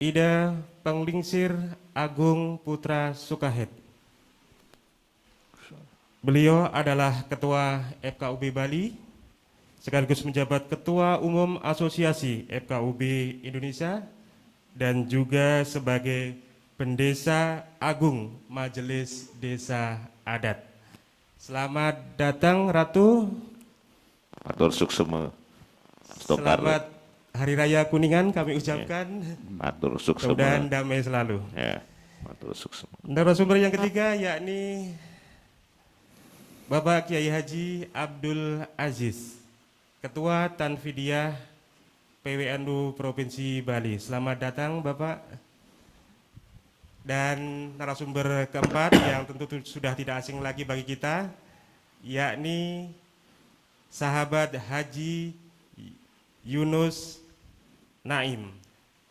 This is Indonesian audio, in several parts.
Ida Penglingsir Agung Putra Sukahed. Beliau adalah Ketua FKUB Bali, sekaligus menjabat Ketua Umum Asosiasi FKUB Indonesia, dan juga sebagai Pendesa Agung Majelis Desa Adat. Selamat datang Ratu. Matur suksema. Selamat Hari Raya Kuningan kami ucapkan. Matur suksema. Mudah-mudahan damai selalu. Ya, matur suksema. Narasumber yang ketiga yakni Bapak Kiai Haji Abdul Aziz, Ketua Tanfidiyah PWNU Provinsi Bali. Selamat datang Bapak. Dan narasumber keempat yang tentu sudah tidak asing lagi bagi kita, yakni sahabat Haji Yunus Naim,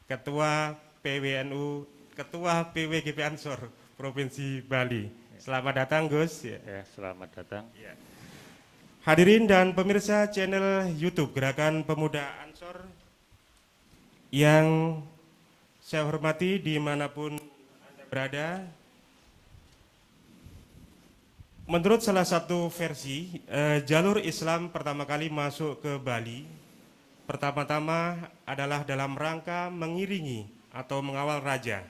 Ketua PWNU, Ketua PWGP Ansor Provinsi Bali. Selamat datang Gus. Ya, selamat datang. Ya. Hadirin dan pemirsa channel YouTube Gerakan Pemuda Ansor yang saya hormati dimanapun Anda berada. Menurut salah satu versi, jalur Islam pertama kali masuk ke Bali pertama-tama adalah dalam rangka mengiringi atau mengawal raja,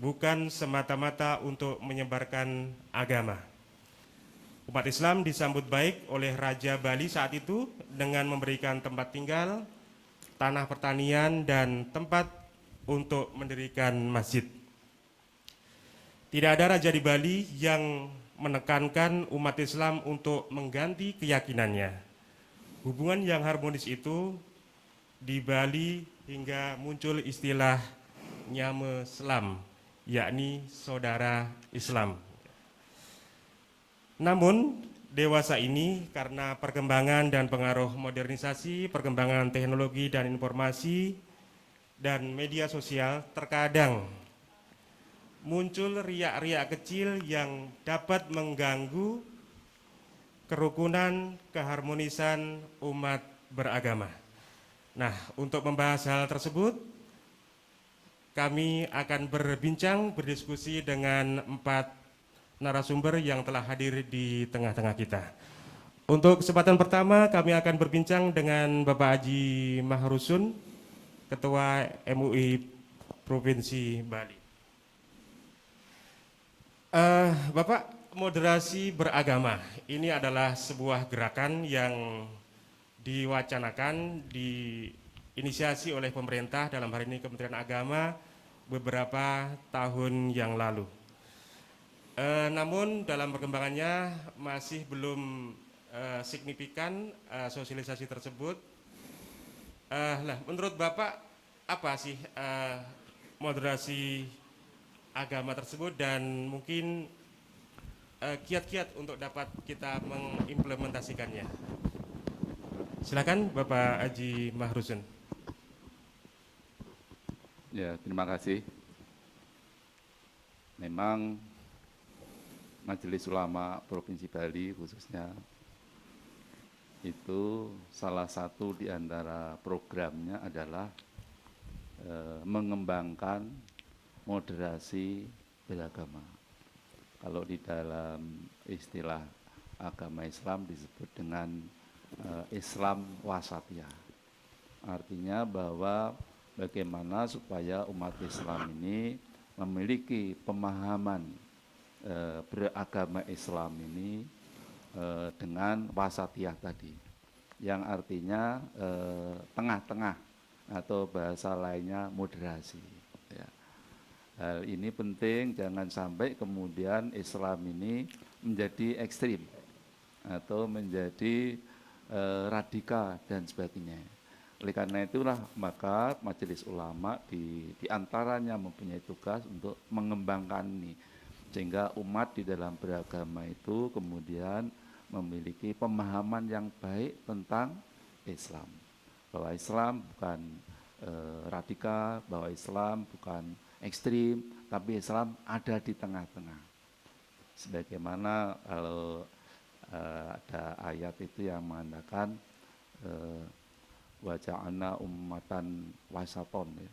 bukan semata-mata untuk menyebarkan agama. Umat Islam disambut baik oleh Raja Bali saat itu dengan memberikan tempat tinggal, tanah pertanian, dan tempat untuk mendirikan masjid. Tidak ada raja di Bali yang menekankan umat Islam untuk mengganti keyakinannya. Hubungan yang harmonis itu di Bali hingga muncul istilah Nyame Selam, yakni saudara Islam. Namun dewasa ini karena perkembangan dan pengaruh modernisasi, perkembangan teknologi dan informasi, dan media sosial, terkadang muncul riak-riak kecil yang dapat mengganggu kerukunan, keharmonisan umat beragama. Nah, untuk membahas hal tersebut, kami akan berbincang, berdiskusi dengan 4 narasumber yang telah hadir di tengah-tengah kita. Untuk kesempatan pertama, kami akan berbincang dengan Bapak Haji Mahrusun, Ketua MUI Provinsi Bali. Bapak, moderasi beragama ini adalah sebuah gerakan yang diwacanakan, diinisiasi oleh pemerintah, dalam hal ini Kementerian Agama, beberapa tahun yang lalu. Namun dalam perkembangannya masih belum signifikan sosialisasi tersebut. Menurut Bapak apa sih moderasi agama tersebut, dan mungkin kiat-kiat untuk dapat kita mengimplementasikannya? Silakan Bapak Haji Mahrusun. Ya, terima kasih. Memang Majelis Ulama Provinsi Bali khususnya itu salah satu di antara programnya adalah mengembangkan moderasi beragama. Kalau di dalam istilah agama Islam disebut dengan Islam wasatiyah. Artinya bahwa bagaimana supaya umat Islam ini memiliki pemahaman beragama Islam ini dengan wasatiyah tadi, yang artinya tengah-tengah atau bahasa lainnya moderasi. Ya. Hal ini penting, jangan sampai kemudian Islam ini menjadi ekstrim atau menjadi radikal dan sebagainya. Oleh karena itulah maka Majelis Ulama di antaranya mempunyai tugas untuk mengembangkan ini, sehingga umat di dalam beragama itu kemudian memiliki pemahaman yang baik tentang Islam, bahwa Islam bukan radikal, bahwa Islam bukan ekstrim, tapi Islam ada di tengah-tengah. Sebagaimana kalau ada ayat itu yang mengatakan wa ja'alna ummatan wasaton, ya.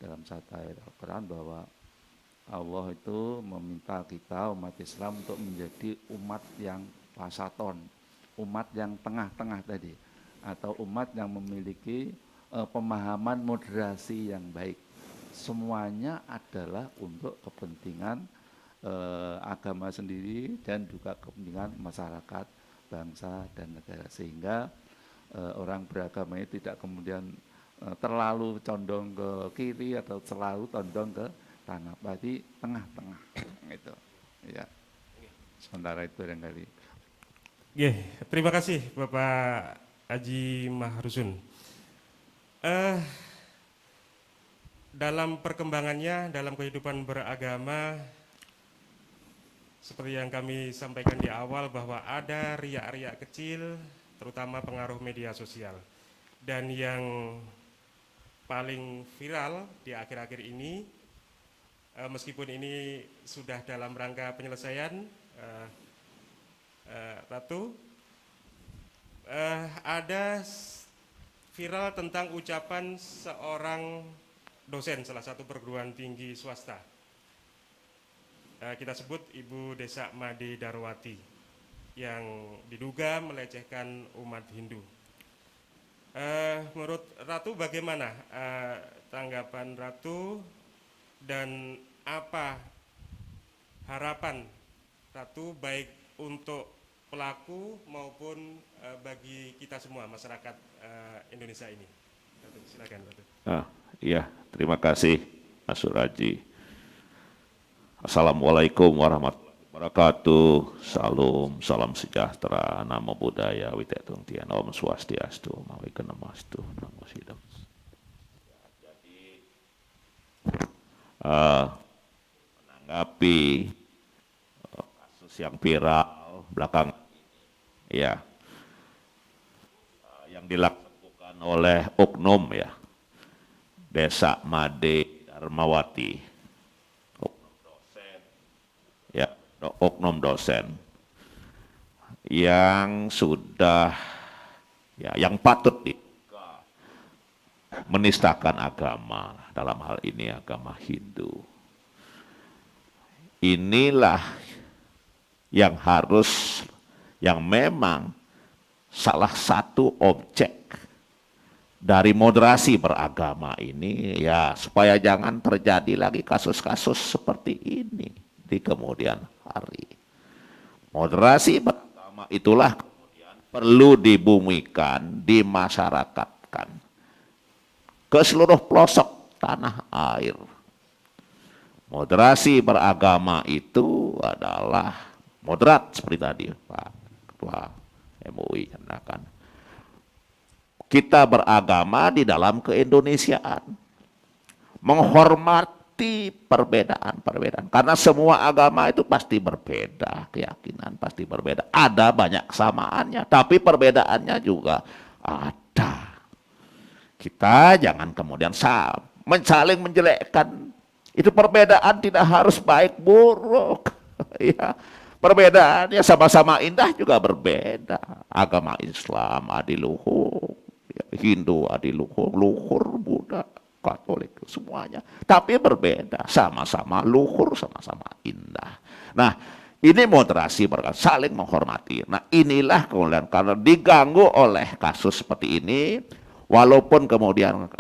dalam satu ayat Al-Quran bahwa Allah itu meminta kita umat Islam untuk menjadi umat yang wasaton, umat yang tengah-tengah tadi, atau umat yang memiliki pemahaman moderasi yang baik. Semuanya adalah untuk kepentingan agama sendiri dan juga kepentingan masyarakat, bangsa dan negara, sehingga orang beragama itu tidak kemudian terlalu condong ke kiri atau terlalu condong ke kanan, berarti tengah-tengah itu. Ya. Sementara itu barangkali. Terima kasih Bapak Haji Mahrusun. Dalam perkembangannya, dalam kehidupan beragama, seperti yang kami sampaikan di awal bahwa ada riak-riak kecil, terutama pengaruh media sosial. Dan yang paling viral di akhir-akhir ini, meskipun ini sudah dalam rangka penyelesaian, Ratu, ada viral tentang ucapan seorang dosen salah satu perguruan tinggi swasta. Kita sebut Ibu Desak Made Darwati yang diduga melecehkan umat Hindu. Menurut Ratu bagaimana tanggapan Ratu dan apa harapan Ratu baik untuk pelaku maupun bagi kita semua masyarakat Indonesia ini? Ratu, silakan Ratu. Iya, terima kasih Mas Suraji. Assalamualaikum warahmatullahi wabarakatuh. Salam sejahtera, namo buddhaya, witetung tian, om swastiastu, mawika namastu, namo sidam. Jadi menanggapi kasus yang viral belakang, ya, yang dilakukan oleh oknum, ya, Desak Made Darmawati, oknum dosen yang sudah, ya, yang patut menistakan agama, dalam hal ini agama Hindu. Inilah yang memang salah satu objek dari moderasi beragama ini, ya, supaya jangan terjadi lagi kasus-kasus seperti ini di kemudian hari. Moderasi beragama itulah kemudian perlu dibumikan, dimasyarakatkan ke seluruh pelosok tanah air. Moderasi beragama itu adalah moderat seperti tadi Pak Ketua MUI katakan. Kita beragama di dalam keindonesiaan, menghormati perbedaan-perbedaan. Karena semua agama itu pasti berbeda, keyakinan pasti berbeda. Ada banyak kesamaannya, tapi perbedaannya juga ada. Kita jangan kemudian saling menjelekkan. Itu perbedaan tidak harus baik buruk. Ya, perbedaannya sama-sama indah juga berbeda. Agama Islam adiluhur, Hindu adiluhur, luhur, Buddha, Katolik, semuanya. Tapi berbeda, sama-sama luhur, sama-sama indah. Nah, ini moderasi, saling menghormati. Nah, inilah kemudian karena diganggu oleh kasus seperti ini, walaupun kemudian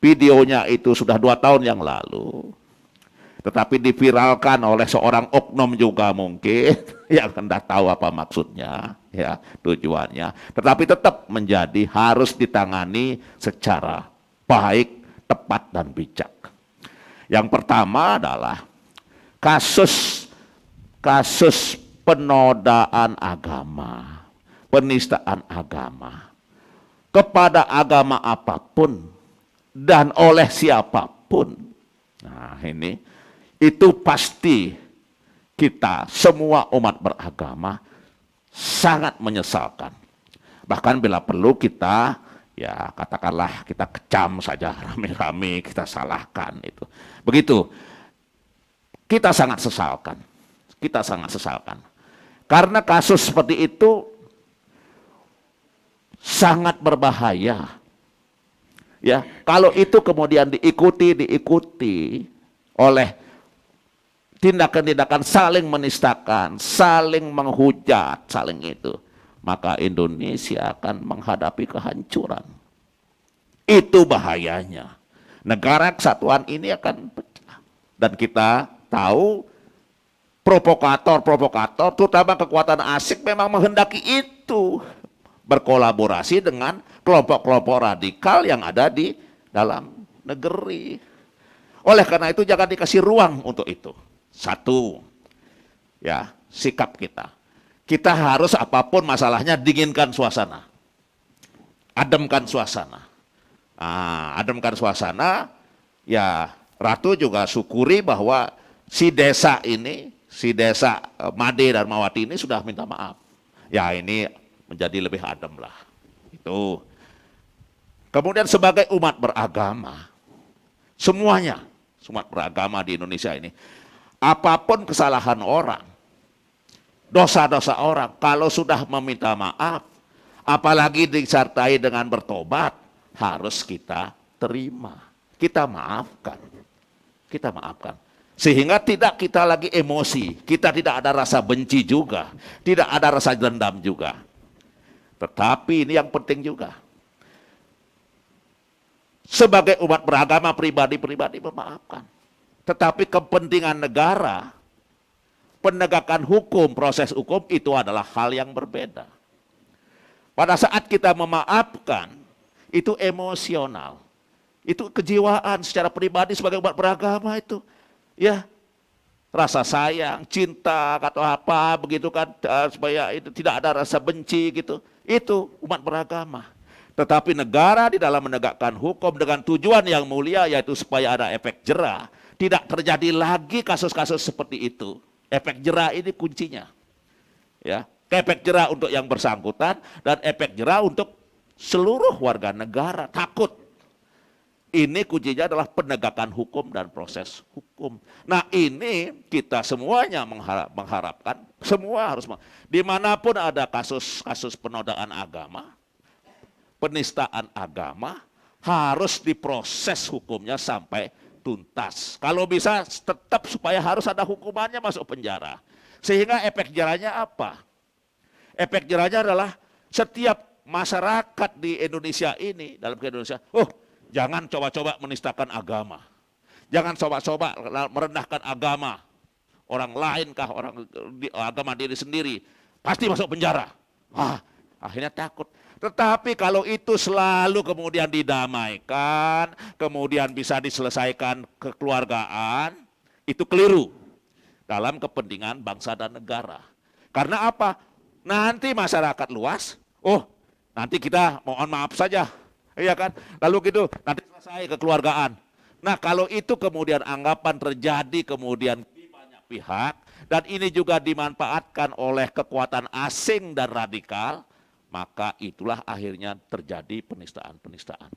videonya itu sudah 2 tahun yang lalu, tetapi diviralkan oleh seorang oknum juga mungkin yang hendak tahu apa maksudnya, ya, tujuannya, tetapi tetap menjadi harus ditangani secara baik, tepat dan bijak. Yang pertama adalah kasus penodaan agama, penistaan agama kepada agama apapun dan oleh siapapun. Nah, ini itu pasti kita semua umat beragama sangat menyesalkan. Bahkan bila perlu kita, ya, katakanlah kita kecam saja rame-rame, kita salahkan itu. Begitu. Kita sangat sesalkan. Kita sangat sesalkan. Karena kasus seperti itu sangat berbahaya. Ya, kalau itu kemudian diikuti oleh tindakan-tindakan saling menistakan, saling menghujat, saling itu, maka Indonesia akan menghadapi kehancuran. Itu bahayanya. Negara kesatuan ini akan pecah. Dan kita tahu provokator, terutama kekuatan asing memang menghendaki itu. Berkolaborasi dengan kelompok-kelompok radikal yang ada di dalam negeri. Oleh karena itu jangan dikasih ruang untuk itu. Satu, ya, sikap kita. Kita harus apapun masalahnya dinginkan suasana. Ademkan suasana. Ademkan suasana, ya Ratu juga syukuri bahwa si desa Made dan Mawati ini sudah minta maaf. Ya ini menjadi lebih adem lah. Itu. Kemudian sebagai umat beragama, semuanya, umat beragama di Indonesia ini, apapun kesalahan orang, dosa-dosa orang, kalau sudah meminta maaf, apalagi disertai dengan bertobat, harus kita terima. Kita maafkan. Kita maafkan. Sehingga tidak kita lagi emosi, kita tidak ada rasa benci juga, tidak ada rasa dendam juga. Tetapi ini yang penting juga. Sebagai umat beragama pribadi-pribadi memaafkan. Tetapi kepentingan negara, penegakan hukum, proses hukum itu adalah hal yang berbeda. Pada saat kita memaafkan, itu emosional. Itu kejiwaan secara pribadi sebagai umat beragama itu. Ya, rasa sayang, cinta, atau apa begitu kan, supaya itu tidak ada rasa benci gitu. Itu umat beragama. Tetapi negara di dalam menegakkan hukum dengan tujuan yang mulia, yaitu supaya ada efek jera. Tidak terjadi lagi kasus-kasus seperti itu. Efek jera ini kuncinya. Ya, efek jera untuk yang bersangkutan dan efek jera untuk seluruh warga negara. Takut. Ini kuncinya adalah penegakan hukum dan proses hukum. Nah ini kita semuanya mengharapkan, semua harus, dimanapun ada kasus-kasus penodaan agama, penistaan agama, harus diproses hukumnya sampai tuntas. Kalau bisa tetap supaya harus ada hukumannya masuk penjara. Sehingga efek jerahnya apa? Efek jerahnya adalah setiap masyarakat di Indonesia ini, dalam Indonesia, jangan coba-coba menistakan agama. Jangan coba-coba merendahkan agama. Orang lain kah, agama diri sendiri. Pasti masuk penjara. Akhirnya takut. Tetapi kalau itu selalu kemudian didamaikan, kemudian bisa diselesaikan kekeluargaan, itu keliru. Dalam kepentingan bangsa dan negara. Karena apa? Nanti masyarakat luas, nanti kita mohon maaf saja. Iya kan? Lalu gitu, nanti selesai kekeluargaan. Nah kalau itu kemudian anggapan terjadi kemudian di banyak pihak, dan ini juga dimanfaatkan oleh kekuatan asing dan radikal, maka itulah akhirnya terjadi penistaan-penistaan.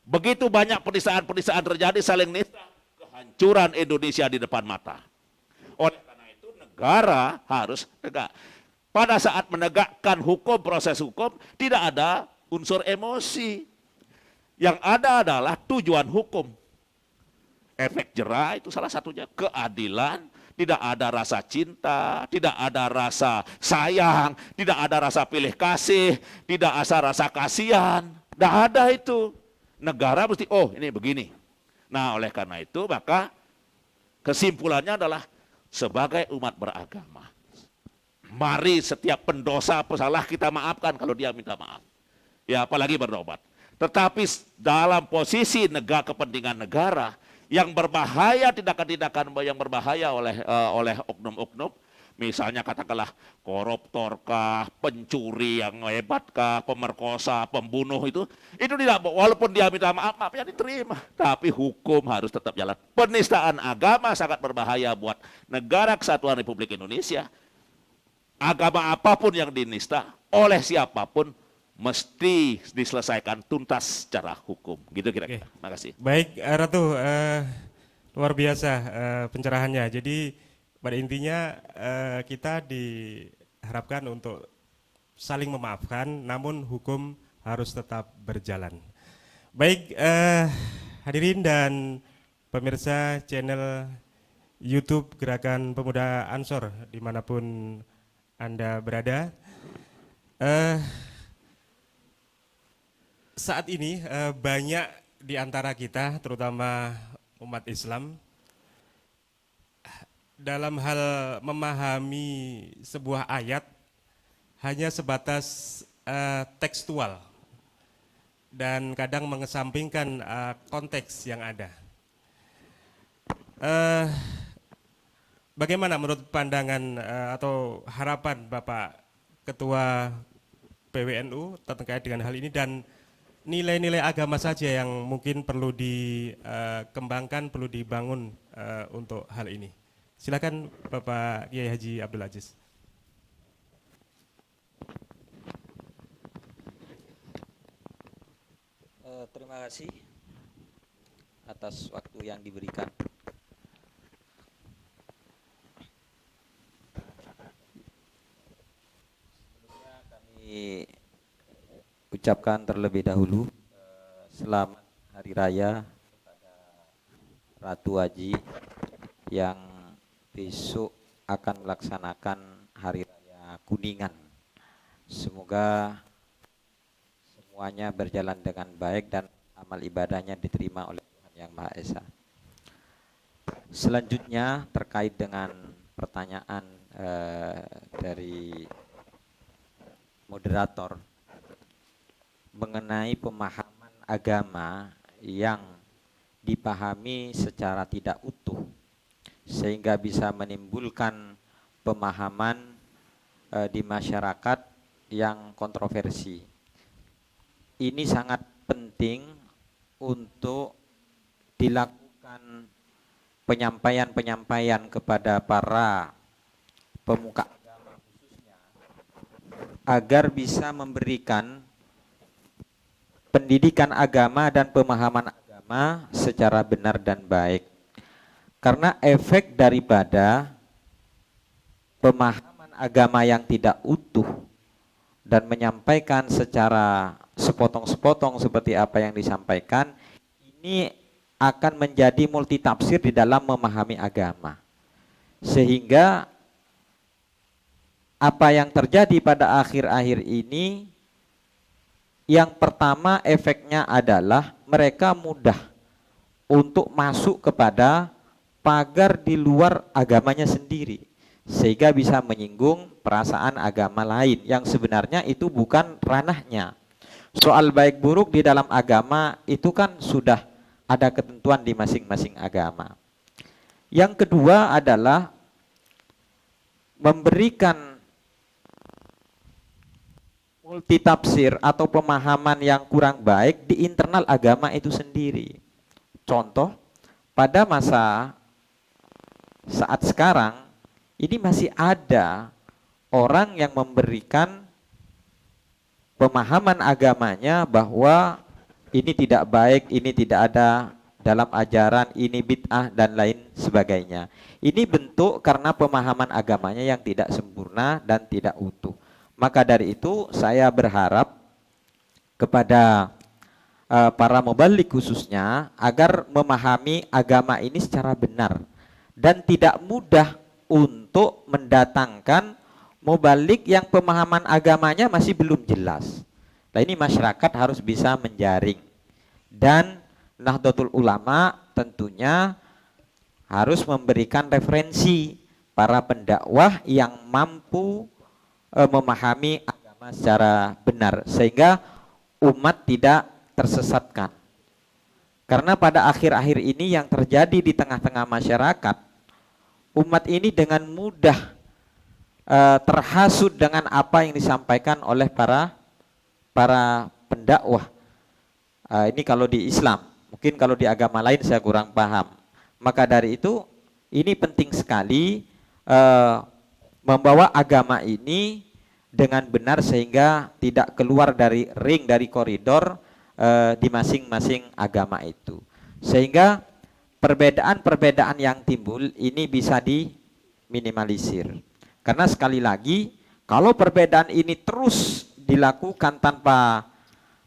Begitu banyak penistaan-penistaan terjadi saling nista, kehancuran Indonesia di depan mata. Oleh karena itu negara harus tegak. Pada saat menegakkan hukum, proses hukum, tidak ada unsur emosi. Yang ada adalah tujuan hukum. Efek jera itu salah satunya keadilan, tidak ada rasa cinta, tidak ada rasa sayang, tidak ada rasa pilih kasih, tidak ada rasa kasihan. Tidak ada itu. Negara mesti, ini begini. Nah oleh karena itu maka kesimpulannya adalah sebagai umat beragama, mari setiap pendosa pesalah kita maafkan kalau dia minta maaf. Ya apalagi bertobat. Tetapi dalam posisi kepentingan negara yang berbahaya, tindakan-tindakan yang berbahaya oleh oknum-oknum, misalnya katakanlah koruptorkah, pencuri yang hebatkah, pemerkosa, pembunuh itu tidak, walaupun dia minta maafnya diterima, tapi hukum harus tetap jalan. Penistaan agama sangat berbahaya buat negara kesatuan Republik Indonesia. Agama apapun yang dinista oleh siapapun mesti diselesaikan tuntas secara hukum. Gitu kira-kira. Terima kasih. Baik, Ratu, luar biasa pencerahannya. Jadi pada intinya kita diharapkan untuk saling memaafkan, namun hukum harus tetap berjalan. Baik, hadirin dan pemirsa channel YouTube Gerakan Pemuda Ansor dimanapun Anda berada. Eh, Saat ini banyak di antara kita, terutama umat Islam, dalam hal memahami sebuah ayat hanya sebatas tekstual dan kadang mengesampingkan konteks yang ada. Bagaimana menurut pandangan atau harapan Bapak Ketua PWNU terkait dengan hal ini, dan nilai-nilai agama saja yang mungkin perlu dikembangkan, perlu dibangun untuk hal ini? Silakan Bapak Kiai Haji Abdul Aziz. Terima kasih atas waktu yang diberikan. Sebelumnya kami ucapkan terlebih dahulu selamat Hari Raya kepada Ratu Haji yang besok akan melaksanakan Hari Raya Kuningan. Semoga semuanya berjalan dengan baik dan amal ibadahnya diterima oleh Tuhan Yang Maha Esa. Selanjutnya terkait dengan pertanyaan dari moderator mengenai pemahaman agama yang dipahami secara tidak utuh sehingga bisa menimbulkan pemahaman di masyarakat yang kontroversi. Ini sangat penting untuk dilakukan penyampaian-penyampaian kepada para pemuka agama khususnya agar bisa memberikan pendidikan agama dan pemahaman agama secara benar dan baik. Karena efek daripada pemahaman agama yang tidak utuh dan menyampaikan secara sepotong-sepotong seperti apa yang disampaikan, ini akan menjadi multitafsir di dalam memahami agama. Sehingga apa yang terjadi pada akhir-akhir ini, yang pertama efeknya adalah mereka mudah untuk masuk kepada pagar di luar agamanya sendiri, sehingga bisa menyinggung perasaan agama lain yang sebenarnya itu bukan ranahnya. Soal baik buruk di dalam agama itu kan sudah ada ketentuan di masing-masing agama. Yang kedua adalah memberikan multitafsir atau pemahaman yang kurang baik di internal agama itu sendiri. Contoh, pada masa saat sekarang ini masih ada orang yang memberikan pemahaman agamanya bahwa ini tidak baik, ini tidak ada dalam ajaran, ini bid'ah dan lain sebagainya. Ini bentuk karena pemahaman agamanya yang tidak sempurna dan tidak utuh. Maka dari itu saya berharap kepada para mubalik khususnya agar memahami agama ini secara benar dan tidak mudah untuk mendatangkan mubalik yang pemahaman agamanya masih belum jelas. Nah, ini masyarakat harus bisa menjaring. Dan Nahdlatul Ulama tentunya harus memberikan referensi para pendakwah yang mampu memahami agama secara benar sehingga umat tidak tersesatkan. Karena pada akhir-akhir ini yang terjadi di tengah-tengah masyarakat, umat ini dengan mudah terhasut dengan apa yang disampaikan oleh para pendakwah. Ini kalau di Islam, mungkin kalau di agama lain saya kurang paham. Maka dari itu ini penting sekali membawa agama ini dengan benar sehingga tidak keluar dari ring, dari koridor di masing-masing agama itu. Sehingga perbedaan-perbedaan yang timbul ini bisa diminimalisir. Karena sekali lagi, kalau perbedaan ini terus dilakukan tanpa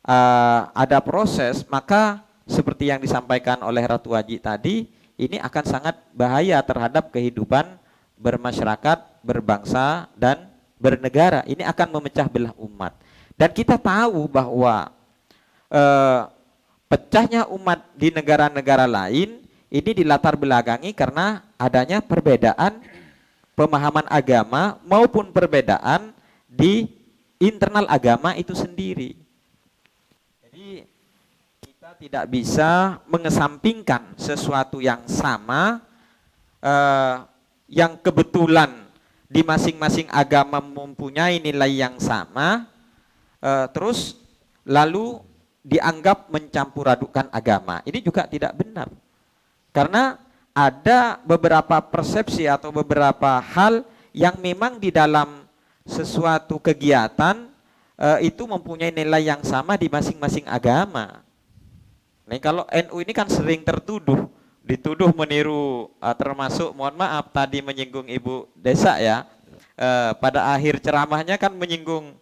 ada proses, maka seperti yang disampaikan oleh Ratu Haji tadi, ini akan sangat bahaya terhadap kehidupan bermasyarakat, berbangsa, dan bernegara. Ini akan memecah belah umat. Dan kita tahu bahwa pecahnya umat di negara-negara lain ini dilatar belakangi karena adanya perbedaan pemahaman agama maupun perbedaan di internal agama itu sendiri. Jadi kita tidak bisa mengesampingkan sesuatu yang sama, yang kebetulan di masing-masing agama mempunyai nilai yang sama, terus lalu dianggap mencampur adukan agama. Ini juga tidak benar. Karena ada beberapa persepsi atau beberapa hal yang memang di dalam sesuatu kegiatan itu mempunyai nilai yang sama di masing-masing agama. Nah, kalau NU ini kan sering dituduh meniru, termasuk mohon maaf tadi menyinggung Ibu Desa ya, pada akhir ceramahnya kan menyinggung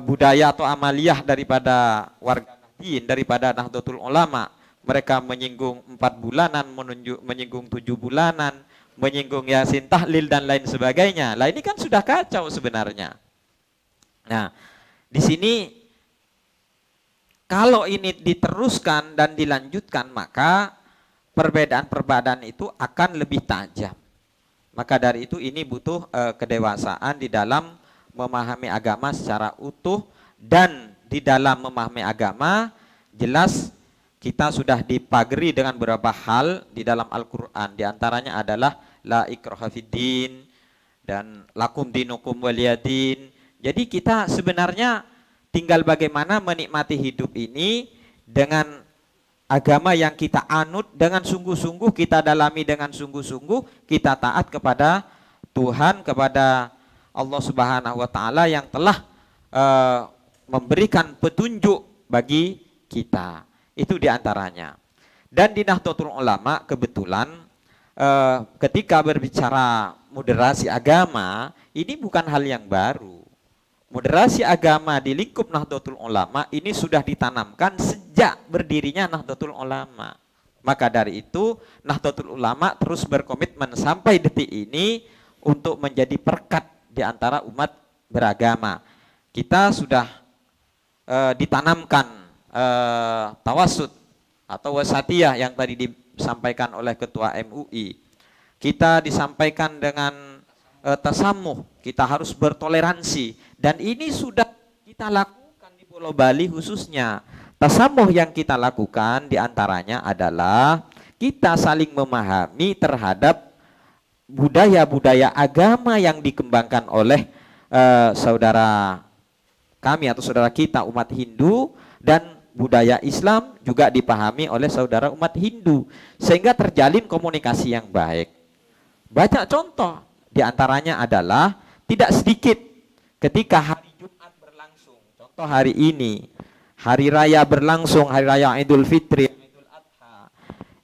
budaya atau amaliyah daripada warga Nahdien, daripada Nahdlatul Ulama. Mereka menyinggung 4 bulanan, menyinggung 7 bulanan, menyinggung Yasin tahlil dan lain sebagainya. Lah ini kan sudah kacau sebenarnya. Nah, di sini kalau ini diteruskan dan dilanjutkan, maka perbedaan-perbedaan itu akan lebih tajam. Maka dari itu ini butuh kedewasaan di dalam memahami agama secara utuh, dan di dalam memahami agama jelas kita sudah dipagari dengan beberapa hal di dalam Al-Quran. Di antaranya adalah la ikraha fiddin dan lakum dinukum waliyadin. Jadi kita sebenarnya tinggal bagaimana menikmati hidup ini dengan agama yang kita anut dengan sungguh-sungguh, kita dalami dengan sungguh-sungguh, kita taat kepada Tuhan, kepada Allah Subhanahu wa Ta'ala yang telah memberikan petunjuk bagi kita. Itu diantaranya. Dan di Nahdlatul Ulama kebetulan ketika berbicara moderasi agama, ini bukan hal yang baru. Moderasi agama di lingkup Nahdlatul Ulama ini sudah ditanamkan sejak berdirinya Nahdlatul Ulama. Maka dari itu Nahdlatul Ulama terus berkomitmen sampai detik ini untuk menjadi perkat di antara umat beragama. Kita sudah ditanamkan tawasud atau wasatiyah yang tadi disampaikan oleh Ketua MUI. Kita disampaikan dengan tasamuh, kita harus bertoleransi, dan ini sudah kita lakukan di Pulau Bali khususnya. Tasamuh yang kita lakukan diantaranya adalah kita saling memahami terhadap budaya-budaya agama yang dikembangkan oleh saudara kami atau saudara kita umat Hindu, dan budaya Islam juga dipahami oleh saudara umat Hindu, sehingga terjalin komunikasi yang baik. Banyak contoh, diantaranya adalah tidak sedikit ketika hari Jumat berlangsung. Contoh hari ini, hari raya berlangsung, hari raya Idul Fitri, Idul Adha.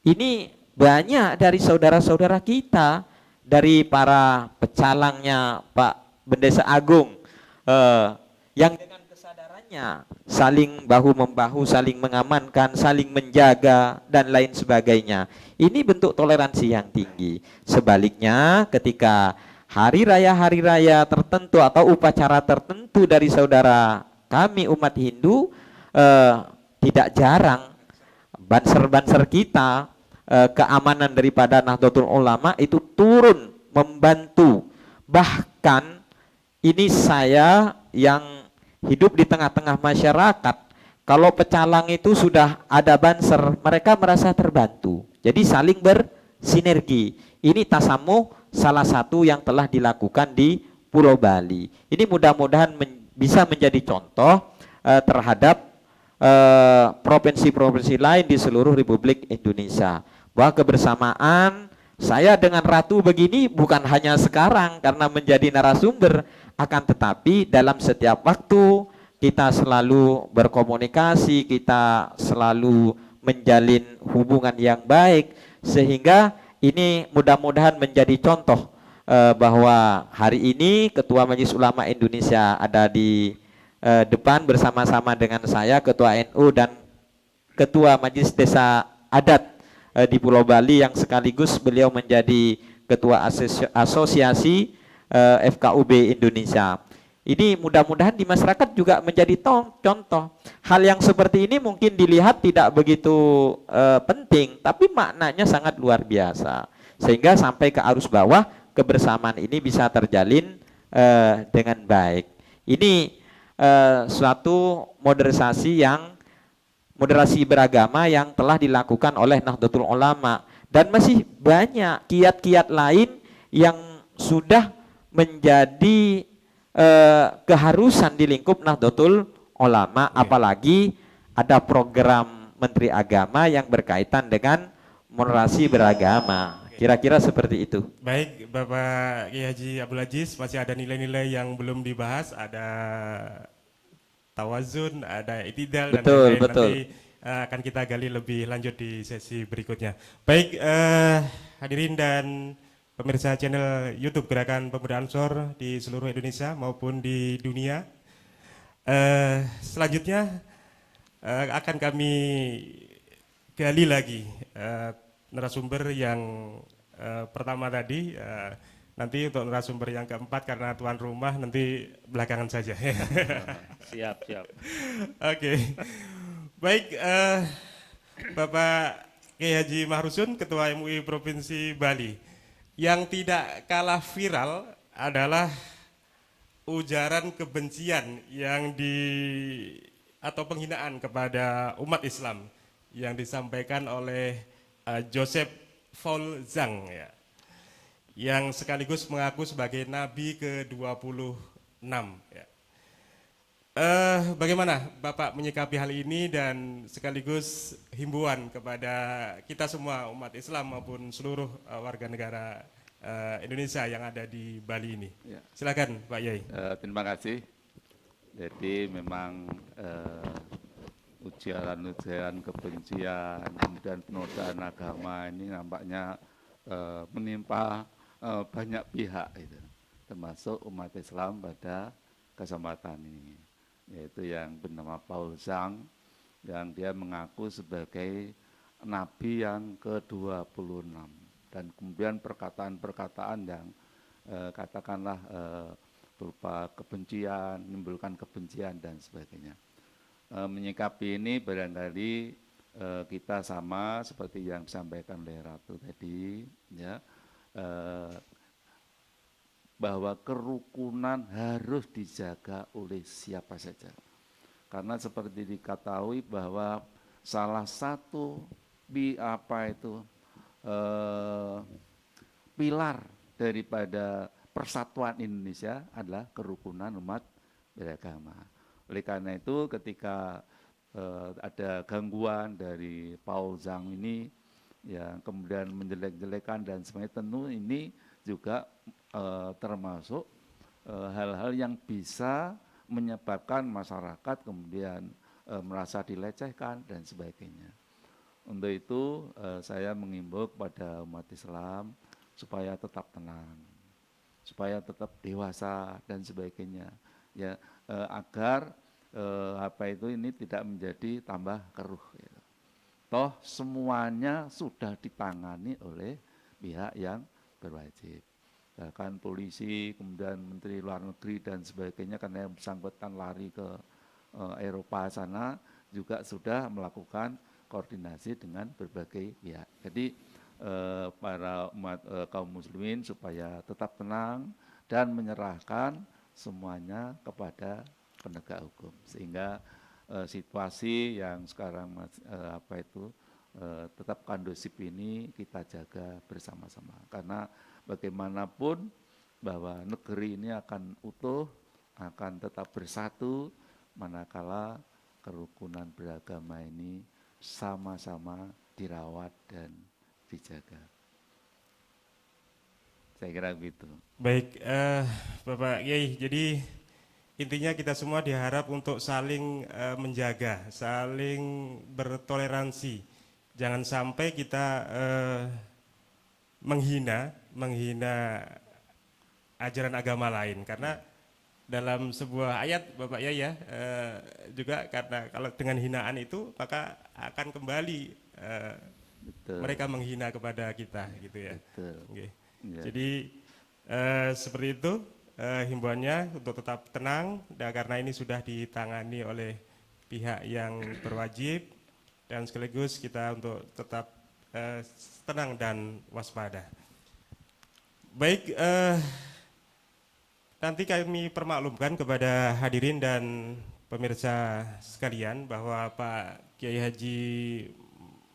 Ini banyak dari saudara-saudara kita, dari para pecalangnya Pak Bendesa Agung, yang dengan kesadarannya saling bahu-membahu, saling mengamankan, saling menjaga, dan lain sebagainya. Ini bentuk toleransi yang tinggi. Sebaliknya ketika hari raya tertentu atau upacara tertentu dari saudara kami umat Hindu, tidak jarang banser-banser kita, keamanan daripada Nahdlatul Ulama itu turun membantu. Bahkan ini saya yang hidup di tengah-tengah masyarakat, kalau pecalang itu sudah ada banser, mereka merasa terbantu. Jadi saling bersinergi. Ini tasamuh salah satu yang telah dilakukan di Pulau Bali. Ini mudah-mudahan bisa menjadi contoh terhadap provinsi-provinsi lain di seluruh Republik Indonesia. Bahwa kebersamaan saya dengan Ratu begini bukan hanya sekarang karena menjadi narasumber, akan tetapi dalam setiap waktu kita selalu berkomunikasi, kita selalu menjalin hubungan yang baik, sehingga ini mudah-mudahan menjadi contoh bahwa hari ini Ketua Majelis Ulama Indonesia ada di depan bersama-sama dengan saya, Ketua NU dan Ketua Majelis Desa Adat di Pulau Bali yang sekaligus beliau menjadi Ketua Asosiasi FKUB Indonesia. Ini mudah-mudahan di masyarakat juga menjadi contoh. Hal yang seperti ini mungkin dilihat tidak begitu penting, tapi maknanya sangat luar biasa. Sehingga sampai ke arus bawah, kebersamaan ini bisa terjalin dengan baik. Ini suatu moderasi beragama yang telah dilakukan oleh Nahdlatul Ulama, dan masih banyak kiat-kiat lain yang sudah menjadi keharusan di lingkup Nahdlatul Ulama, apalagi ada program Menteri Agama yang berkaitan dengan moderasi beragama. Kira-kira seperti itu. Baik, Bapak Kiai Haji Abdul Aziz, masih ada nilai-nilai yang belum dibahas, ada tawazun, ada itidal, dan Betul, lain-lain. betul. Nanti akan kita gali lebih lanjut di sesi berikutnya. Baik, hadirin dan pemirsa channel YouTube Gerakan Pemuda Ansor di seluruh Indonesia maupun di dunia. Selanjutnya akan kami gali lagi narasumber yang pertama tadi. Nanti untuk narasumber yang keempat karena tuan rumah nanti belakangan saja. Siap, siap. Oke. Baik, Bapak Kiai Haji Mahrusun, Ketua MUI Provinsi Bali. Yang tidak kalah viral adalah ujaran kebencian atau penghinaan kepada umat Islam yang disampaikan oleh Joseph Faul-Zhang, ya, yang sekaligus mengaku sebagai Nabi ke-26. Ya. Bagaimana Bapak menyikapi hal ini dan sekaligus himbauan kepada kita semua umat Islam maupun seluruh warga negara Indonesia yang ada di Bali ini? Ya. Silakan Pak Yai. Terima kasih. Jadi memang ujaran-ujaran kebencian, kemudian penodaan agama ini nampaknya menimpa banyak pihak, itu, termasuk umat Islam pada kesempatan ini, yaitu yang bernama Paul Zhang, yang dia mengaku sebagai Nabi yang ke-26, dan kemudian perkataan-perkataan yang katakanlah berupa kebencian, menimbulkan kebencian dan sebagainya. Menyikapi ini barangkali kita sama seperti yang disampaikan oleh Ratu tadi, ya, bahwa kerukunan harus dijaga oleh siapa saja. Karena seperti diketahui bahwa salah satu pilar daripada persatuan Indonesia adalah kerukunan umat beragama. Oleh karena itu ketika ada gangguan dari Paul Zhang ini yang kemudian menjelek-jelekan dan sebagainya, tentu ini juga termasuk hal-hal yang bisa menyebabkan masyarakat kemudian merasa dilecehkan dan sebagainya. Untuk itu saya mengimbau kepada umat Islam supaya tetap tenang, supaya tetap dewasa dan sebagainya, ya, agar ini tidak menjadi tambah keruh. Ya. Toh semuanya sudah ditangani oleh pihak yang berwajib. Bahkan polisi, kemudian Menteri Luar Negeri dan sebagainya, karena yang bersangkutan lari ke Eropa sana, juga sudah melakukan koordinasi dengan berbagai pihak. Jadi para umat kaum muslimin supaya tetap tenang dan menyerahkan semuanya kepada penegak hukum, sehingga situasi yang sekarang tetap kondusif ini kita jaga bersama-sama, karena bagaimanapun bahwa negeri ini akan utuh, akan tetap bersatu manakala kerukunan beragama ini sama-sama dirawat dan dijaga. Saya kira begitu. Baik, Bapak Kiai, jadi intinya kita semua diharap untuk saling menjaga, saling bertoleransi. Jangan sampai kita menghina ajaran agama lain, karena dalam sebuah ayat Bapak ya, juga karena kalau dengan hinaan itu maka akan kembali Betul. mereka menghina kepada kita gitu ya. Betul. Oke. Ya. Jadi seperti itu himbauannya untuk tetap tenang dan karena ini sudah ditangani oleh pihak yang berwajib dan sekaligus kita untuk tetap tenang dan waspada. Baik, nanti kami permaklumkan kepada hadirin dan pemirsa sekalian bahwa Pak Kiai Haji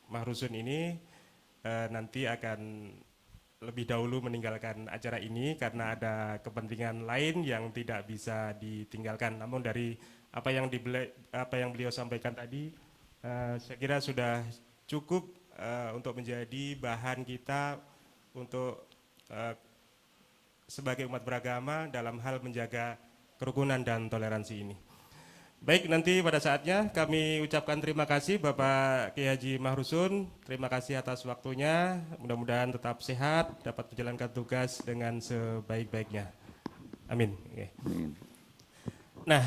Mahrusun ini nanti akan lebih dahulu meninggalkan acara ini karena ada kepentingan lain yang tidak bisa ditinggalkan. Namun dari apa yang beliau sampaikan tadi, saya kira sudah cukup untuk menjadi bahan kita untuk sebagai umat beragama dalam hal menjaga kerukunan dan toleransi ini. Baik, nanti pada saatnya kami ucapkan terima kasih Bapak Kiai Haji Mahrusun. Terima kasih atas waktunya. Mudah-mudahan tetap sehat, dapat menjalankan tugas dengan sebaik-baiknya. Amin. Oke. Amin. Nah,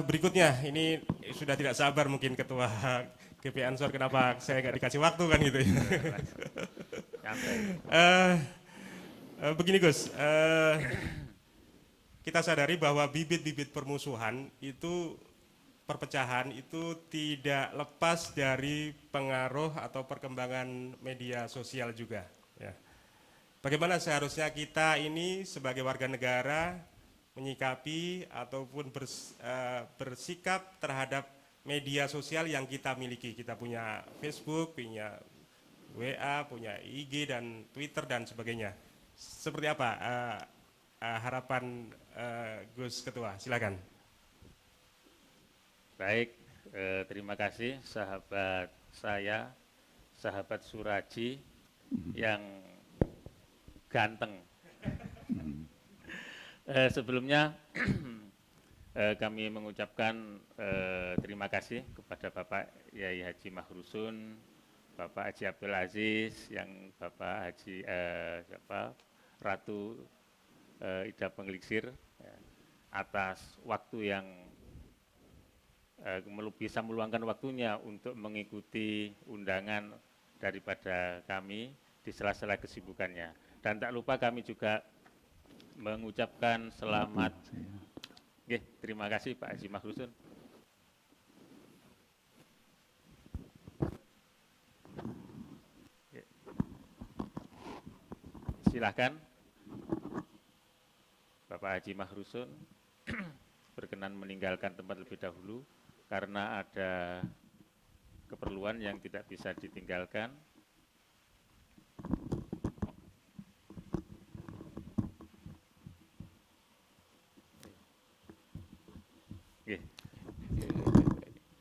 berikutnya ini sudah tidak sabar mungkin Ketua GP Ansor kenapa saya nggak dikasih waktu kan gitu ya. Begini Gus, kita sadari bahwa bibit-bibit permusuhan itu perpecahan itu tidak lepas dari pengaruh atau perkembangan media sosial juga. Ya. Bagaimana seharusnya kita ini sebagai warga negara menyikapi ataupun bersikap terhadap media sosial yang kita miliki. Kita punya Facebook, punya WA, punya IG dan Twitter dan sebagainya. Seperti apa harapan Gus Ketua? Silakan. Baik, terima kasih sahabat saya, sahabat Suraji yang ganteng. Sebelumnya kami mengucapkan terima kasih kepada Bapak Yai Haji Mahrusun, Bapak Haji Abdul Aziz, yang Bapak Haji Ratu Ida Pengliksir ya, atas waktu yang bisa meluangkan waktunya untuk mengikuti undangan daripada kami di sela-sela kesibukannya. Dan tak lupa kami juga mengucapkan selamat. Terima kasih Pak Haji Mahrusun. Silahkan Bapak Haji Mahrusun berkenan meninggalkan tempat lebih dahulu karena ada keperluan yang tidak bisa ditinggalkan.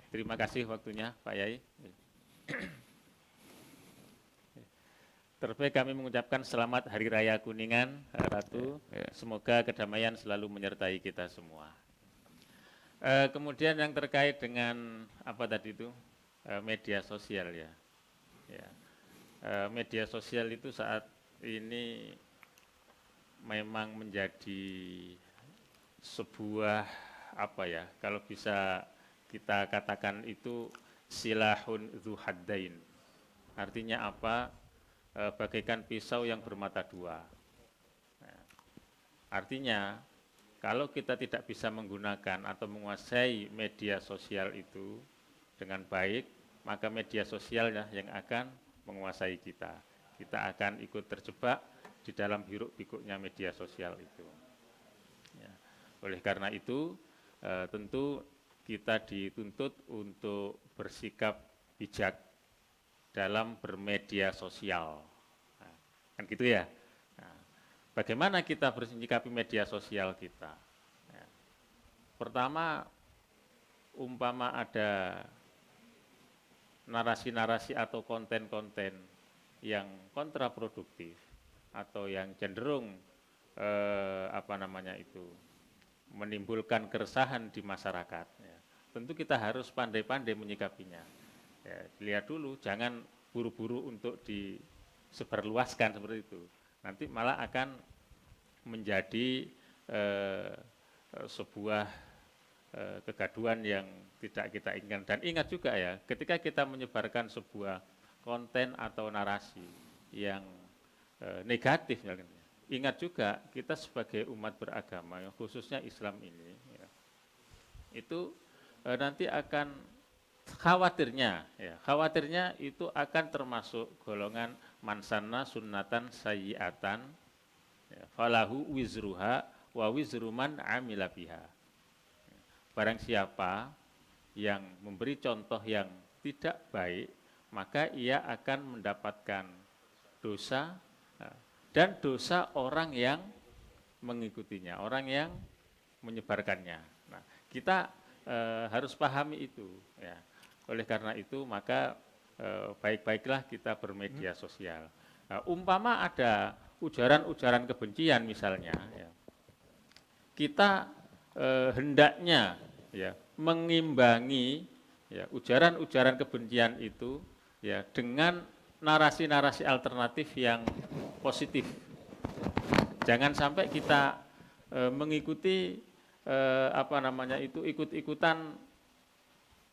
Terima kasih waktunya Pak Yai. Terbaik kami mengucapkan selamat Hari Raya Kuningan, Ratu. Semoga kedamaian selalu menyertai kita semua. Kemudian yang terkait dengan apa tadi itu media sosial ya. Media sosial itu saat ini memang menjadi sebuah apa ya, kalau bisa kita katakan itu silahun dzu haddain. Artinya apa? Bagaikan pisau yang bermata dua. Artinya kalau kita tidak bisa menggunakan atau menguasai media sosial itu dengan baik, maka media sosialnya yang akan menguasai kita. Kita akan ikut terjebak di dalam hiruk-pikuknya media sosial itu. Ya. Oleh karena itu, tentu kita dituntut untuk bersikap bijak dalam bermedia sosial. Nah, kan gitu ya. Bagaimana kita bersikapi media sosial kita? Ya. Pertama, umpama ada narasi-narasi atau konten-konten yang kontraproduktif atau yang cenderung menimbulkan keresahan di masyarakat. Ya. Tentu kita harus pandai-pandai menyikapinya. Ya, lihat dulu, jangan buru-buru untuk disebarluaskan seperti itu. Nanti malah akan menjadi sebuah kegaduhan yang tidak kita inginkan. Dan ingat juga ya, ketika kita menyebarkan sebuah konten atau narasi yang negatif, ingat juga kita sebagai umat beragama, khususnya Islam ini, ya, itu nanti akan khawatirnya itu akan termasuk golongan mansana sunnatan sayyiatan, ya, falahu wizruha wa wizruman amila biha. Barang siapa yang memberi contoh yang tidak baik, maka ia akan mendapatkan dosa dan dosa orang yang mengikutinya, orang yang menyebarkannya. Nah, kita harus pahami itu. Ya. Oleh karena itu, maka baik-baiklah kita bermedia sosial. Nah, umpama ada ujaran-ujaran kebencian misalnya, ya, kita hendaknya ya mengimbangi ya ujaran-ujaran kebencian itu ya dengan narasi-narasi alternatif yang positif. Jangan sampai kita mengikuti ikut-ikutan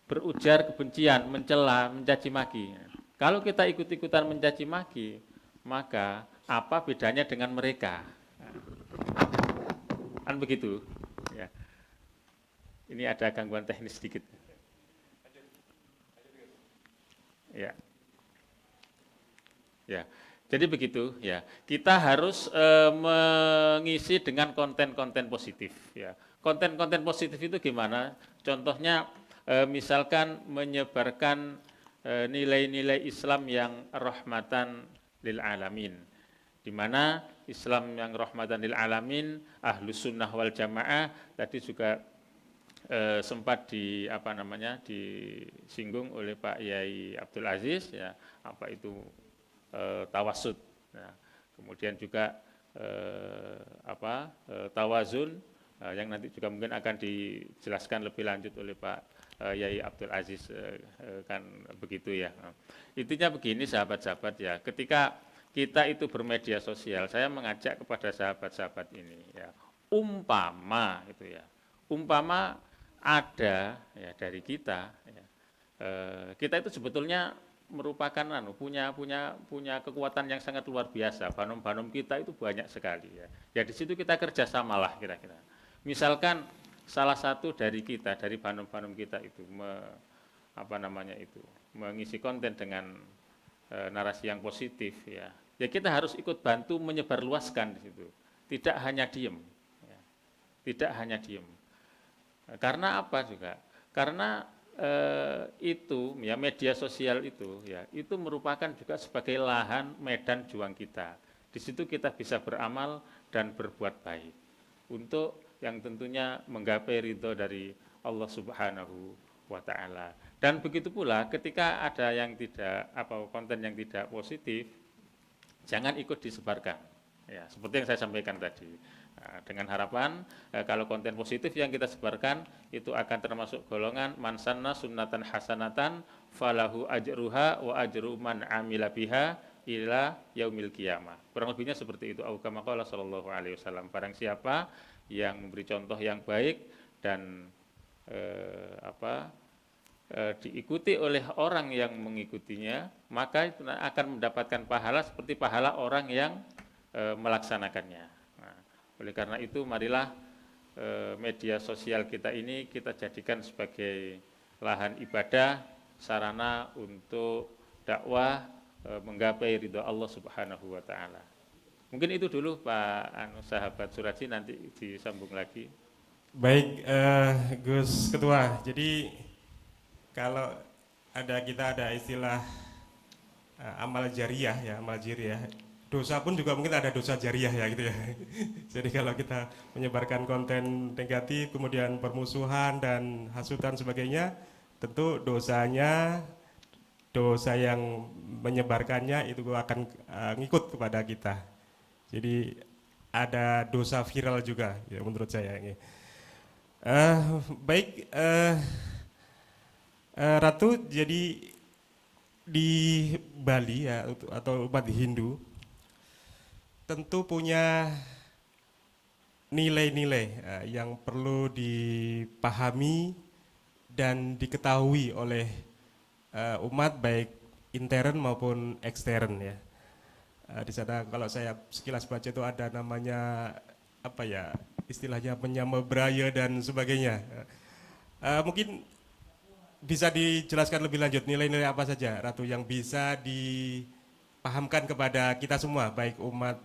berujar kebencian, mencela, mencaci maki. Kalau kita ikut-ikutan mencaci maki, maka apa bedanya dengan mereka? Kan begitu. Ya. Ini ada gangguan teknis sedikit. Ya. Ya, jadi begitu ya. Kita harus mengisi dengan konten-konten positif ya. Konten-konten positif itu gimana? Contohnya misalkan menyebarkan nilai-nilai Islam yang rahmatan lil alamin. Di mana Islam yang rahmatan lil alamin, Ahlus Sunnah wal Jamaah tadi juga sempat disinggung oleh Pak Yai Abdul Aziz ya, apa itu tawasud. Nah, kemudian juga tawazun yang nanti juga mungkin akan dijelaskan lebih lanjut oleh Pak Yai Abdul Aziz kan begitu ya. Intinya begini sahabat-sahabat ya, ketika kita itu bermedia sosial, saya mengajak kepada sahabat-sahabat ini ya, umpama ada ya dari kita ya, kita itu sebetulnya merupakan punya kekuatan yang sangat luar biasa. Banom-banom kita itu banyak sekali ya. Ya di situ kita kerjasamalah kira-kira. Misalkan salah satu dari kita, dari banom-banom kita itu mengisi konten dengan narasi yang positif ya. Ya kita harus ikut bantu menyebarluaskan di situ. Tidak hanya diem. Ya. Tidak hanya diem. Karena apa juga? Karena itu ya media sosial itu ya itu merupakan juga sebagai lahan medan juang kita. Di situ kita bisa beramal dan berbuat baik untuk yang tentunya menggapai ridho dari Allah Subhanahu wa taala. Dan begitu pula ketika ada yang konten yang tidak positif, jangan ikut disebarkan. Ya, seperti yang saya sampaikan tadi. Nah, dengan harapan kalau konten positif yang kita sebarkan itu akan termasuk golongan mansanna sunnatan hasanatan falahu ajruha wa ajru man amila biha ila yaumil qiyamah. Kurang lebihnya seperti itu. Au kama qala sallallahu alaihi wasallam. Barang siapa yang memberi contoh yang baik dan diikuti oleh orang yang mengikutinya, maka itu akan mendapatkan pahala seperti pahala orang yang melaksanakannya. Nah, oleh karena itu marilah media sosial kita ini kita jadikan sebagai lahan ibadah, sarana untuk dakwah menggapai ridho Allah Subhanahu wa taala. Mungkin itu dulu Pak sahabat Suraji, nanti disambung lagi. Baik, Gus Ketua. Jadi kalau kita ada istilah amal jariyah ya, amal jariyah. Dosa pun juga mungkin ada dosa jariyah ya gitu ya. Jadi kalau kita menyebarkan konten negatif, kemudian permusuhan dan hasutan sebagainya, tentu dosa yang menyebarkannya itu akan ngikut kepada kita. Jadi ada dosa viral juga ya menurut saya. Baik, Ratu, jadi di Bali ya atau umat Hindu tentu punya nilai-nilai yang perlu dipahami dan diketahui oleh umat baik intern maupun ekstern ya. Di sana kalau saya sekilas baca itu ada namanya apa ya, istilahnya penyama beraya dan sebagainya. Mungkin bisa dijelaskan lebih lanjut nilai-nilai apa saja Ratu yang bisa dipahamkan kepada kita semua, baik umat,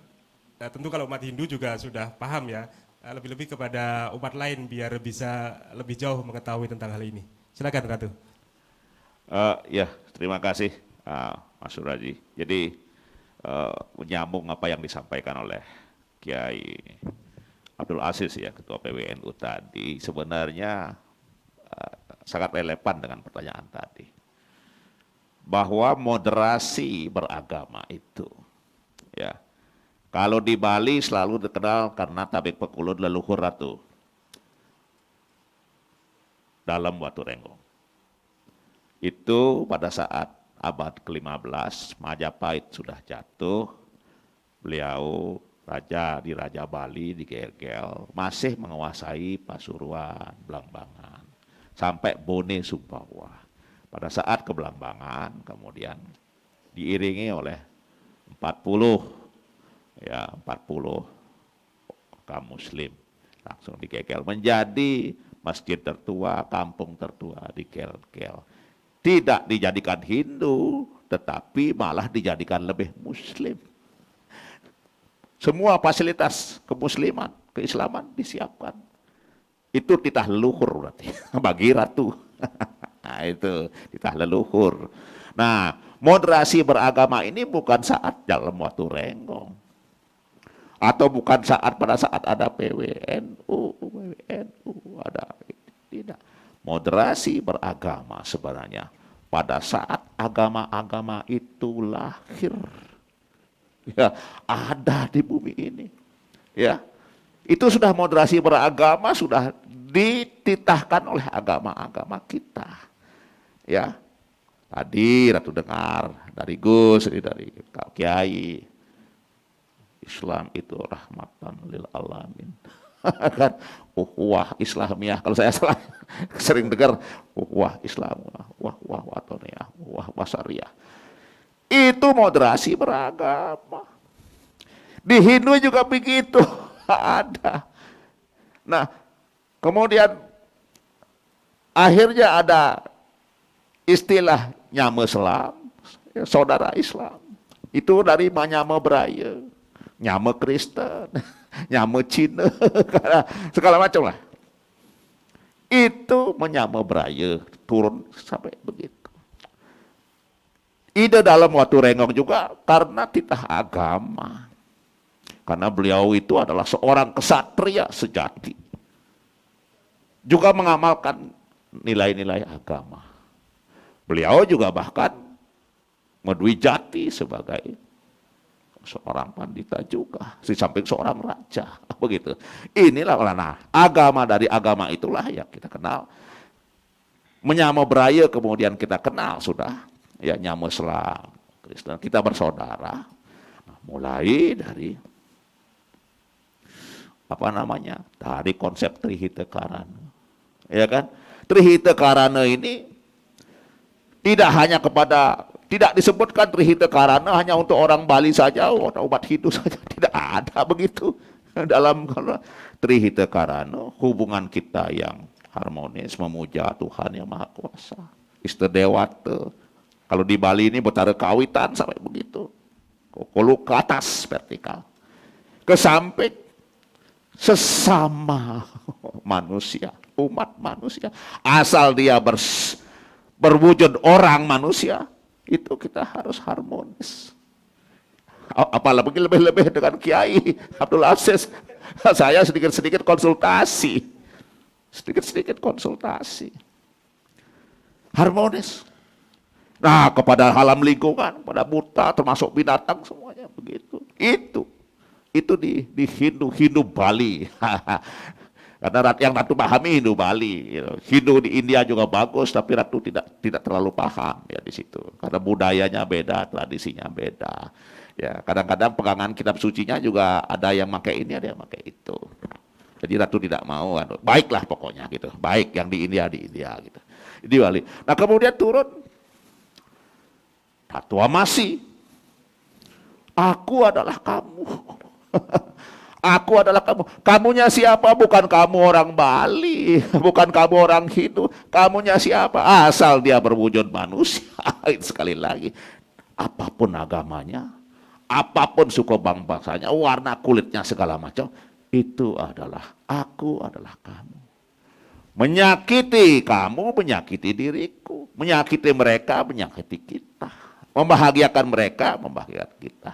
tentu kalau umat Hindu juga sudah paham ya, lebih-lebih kepada umat lain biar bisa lebih jauh mengetahui tentang hal ini. Silakan Ratu. Ya, terima kasih Mas Suraji. Jadi menyambung apa yang disampaikan oleh Kiai Abdul Aziz ya, Ketua PWNU tadi, sebenarnya sangat relevan dengan pertanyaan tadi. Bahwa moderasi beragama itu, ya, kalau di Bali selalu dikenal karena tabik pekulun leluhur Ratu dalam Watu Renggong. Itu pada saat abad ke-15 Majapahit sudah jatuh, beliau di Raja Bali di Gergel masih menguasai Pasuruan, Blambangan, sampai Bone Sumbawa. Pada saat ke Blambangan kemudian diiringi oleh 40 kaum muslim langsung di Gergel menjadi masjid tertua, kampung tertua di Gergel. Tidak dijadikan Hindu, tetapi malah dijadikan lebih Muslim. Semua fasilitas kemusliman, keislaman disiapkan. Itu titah leluhur berarti, bagi Ratu. Nah itu titah leluhur. Nah, moderasi beragama ini bukan saat dalam Watu Renggong. Atau bukan pada saat ada PWNU, ada. Tidak. Moderasi beragama sebenarnya pada saat agama-agama itu lahir, ya, ada di bumi ini, ya, itu sudah moderasi beragama sudah dititahkan oleh agama-agama kita, ya. Tadi Ratu dengar dari Gus, dari Kak Kiai, Islam itu rahmatan lil alamin. Kan uhwah Islamiyah, kalau saya salah sering dengar uhwah Islam, uhwah watoniyah, uhwah wasariyah. Itu moderasi beragama. Di Hindu juga begitu, ada. Nah, kemudian akhirnya ada istilah nyama Islam, saudara Islam. Itu dari Manyama Beraya, nyama Kristen, nyama Cina, segala macam lah. Itu menyama Beraya, turun sampai begitu. Ide dalam Watu Renggong juga karena titah agama. Karena beliau itu adalah seorang kesatria sejati. Juga mengamalkan nilai-nilai agama. Beliau juga bahkan Medwijati sebagai seorang pandita juga, di samping seorang raja, begitu. Inilah agama, dari agama itulah yang kita kenal. Menyama Beraya kemudian kita kenal sudah, ya, nyama Islam, Kristen, kita bersaudara. Nah, mulai dari dari konsep Trihita Karana, ya kan? Trihita Karana ini tidak disebutkan Trihita Karana hanya untuk orang Bali saja, umat Hindu saja, tidak ada begitu. Dalam Trihita Karana, hubungan kita yang harmonis, memuja Tuhan yang Maha Kuasa, Istadewata. Kalau di Bali ini Betara Kawitan sampai begitu, Kolu ke atas vertikal, ke samping sesama manusia, umat manusia, asal dia berwujud orang manusia, itu kita harus harmonis. Apalagi lebih-lebih dengan Kiai Abdul Aziz, saya sedikit-sedikit konsultasi, harmonis. Nah, kepada alam lingkungan, pada buta, termasuk binatang, semuanya begitu. Itu di Hindu Bali. Karena yang Ratu pahami Hindu Bali, Hindu di India juga bagus, tapi Ratu tidak terlalu paham ya di situ. Karena budayanya beda, tradisinya beda. Ya, kadang-kadang pegangan kitab sucinya juga ada yang pakai ini, ada yang pakai itu. Jadi ratu tidak mau, baiklah pokoknya gitu. Baik yang di India gitu. Di Bali. Nah kemudian turun Ratu Amasi. Aku adalah kamu. Aku adalah kamu. Kamunya siapa? Bukan kamu orang Bali, bukan kamu orang Hindu. Kamunya siapa? Asal dia berwujud manusia. Sekali lagi, apapun agamanya, apapun suku bangsanya, warna kulitnya segala macam, itu adalah aku adalah kamu. Menyakiti kamu, menyakiti diriku. Menyakiti mereka, menyakiti kita. Membahagiakan mereka, membahagiakan kita.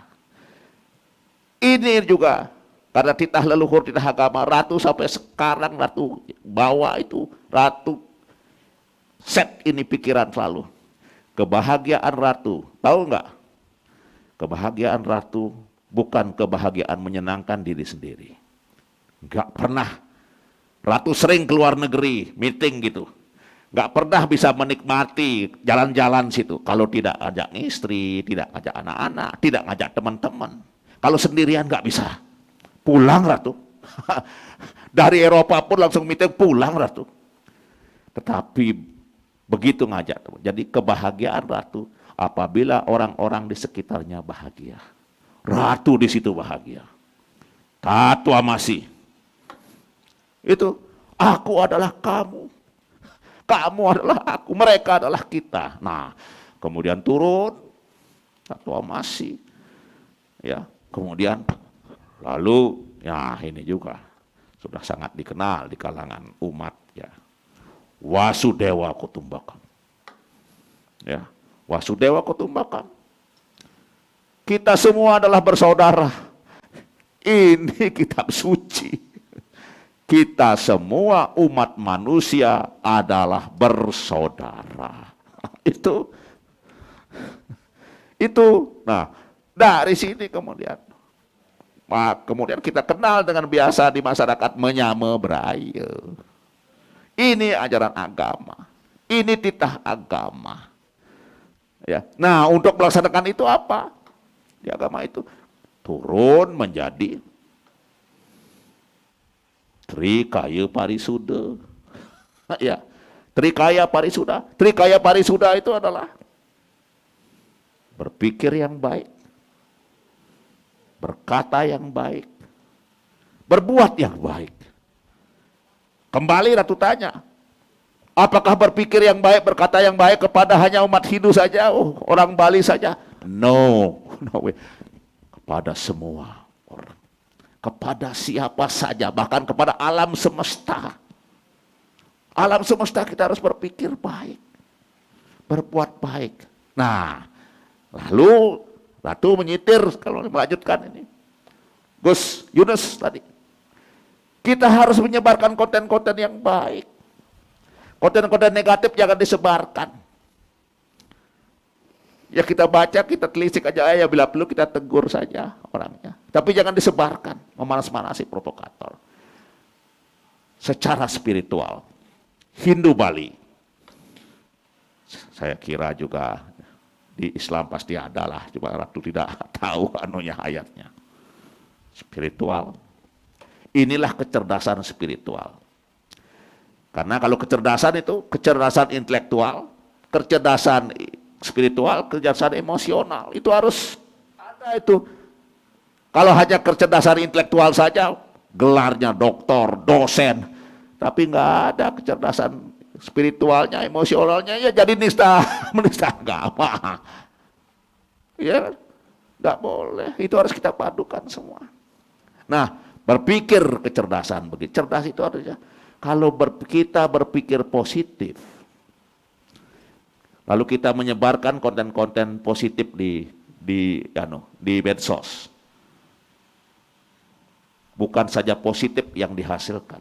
Ini juga karena titah leluhur, titah agama, ratu sampai sekarang ratu bawa itu, ratu set ini pikiran selalu. Kebahagiaan ratu, tahu nggak? Kebahagiaan ratu bukan kebahagiaan menyenangkan diri sendiri. Nggak pernah. Ratu sering keluar negeri, meeting gitu. Nggak pernah bisa menikmati jalan-jalan situ. Kalau tidak ajak istri, tidak ajak anak-anak, tidak ngajak teman-teman. Kalau sendirian nggak bisa. Pulang ratu. Dari Eropa pun langsung meeting pulang ratu. Tetapi begitu ngajak. Jadi kebahagiaan ratu apabila orang-orang di sekitarnya bahagia. Ratu di situ bahagia. Ratu Amasi. Itu, aku adalah kamu. Kamu adalah aku, mereka adalah kita. Nah, kemudian turun Ratu Amasi. Ya, kemudian lalu ya ini juga sudah sangat dikenal di kalangan umat ya. Wasudewa Kutumbakam. Ya, Wasudewa Kutumbakam. Kita semua adalah bersaudara. Ini kitab suci. Kita semua umat manusia adalah bersaudara. Itu. Nah, dari sini kemudian kita kenal dengan biasa di masyarakat menyame beraya. Ini ajaran agama. Ini titah agama. Ya. Nah, untuk melaksanakan itu apa? Di agama itu turun menjadi Trikaya Parisuda. Ya, Trikaya Parisuda. Trikaya Parisuda itu adalah berpikir yang baik, berkata yang baik, berbuat yang baik. Kembali Ratu tanya, apakah berpikir yang baik, berkata yang baik kepada hanya umat Hindu saja, orang Bali saja? No way. Kepada semua orang. Kepada siapa saja, bahkan kepada alam semesta. Alam semesta kita harus berpikir baik, berbuat baik. Nah, lalu Ratu menyitir kalau melanjutkan ini. Gus Yunus tadi. Kita harus menyebarkan konten-konten yang baik. Konten-konten negatif jangan disebarkan. Ya kita baca, kita telisik aja ya, bila perlu kita tegur saja orangnya. Tapi jangan disebarkan, memanas-manasi provokator. Secara spiritual, Hindu Bali, saya kira juga di Islam pasti ada lah, cuma Ratu tidak tahu anunya ayatnya. Spiritual, inilah kecerdasan spiritual. Karena kalau kecerdasan itu, kecerdasan intelektual, kecerdasan spiritual, kecerdasan emosional, itu harus ada itu. Kalau hanya kecerdasan intelektual saja, gelarnya doktor, dosen, tapi nggak ada kecerdasan spiritualnya, emosionalnya, ya jadi menista agama. Ya, nggak boleh. Itu harus kita padukan semua. Nah, berpikir kecerdasan begitu. Cerdas itu artinya kalau kita berpikir positif, lalu kita menyebarkan konten-konten positif di medsos. Bukan saja positif yang dihasilkan.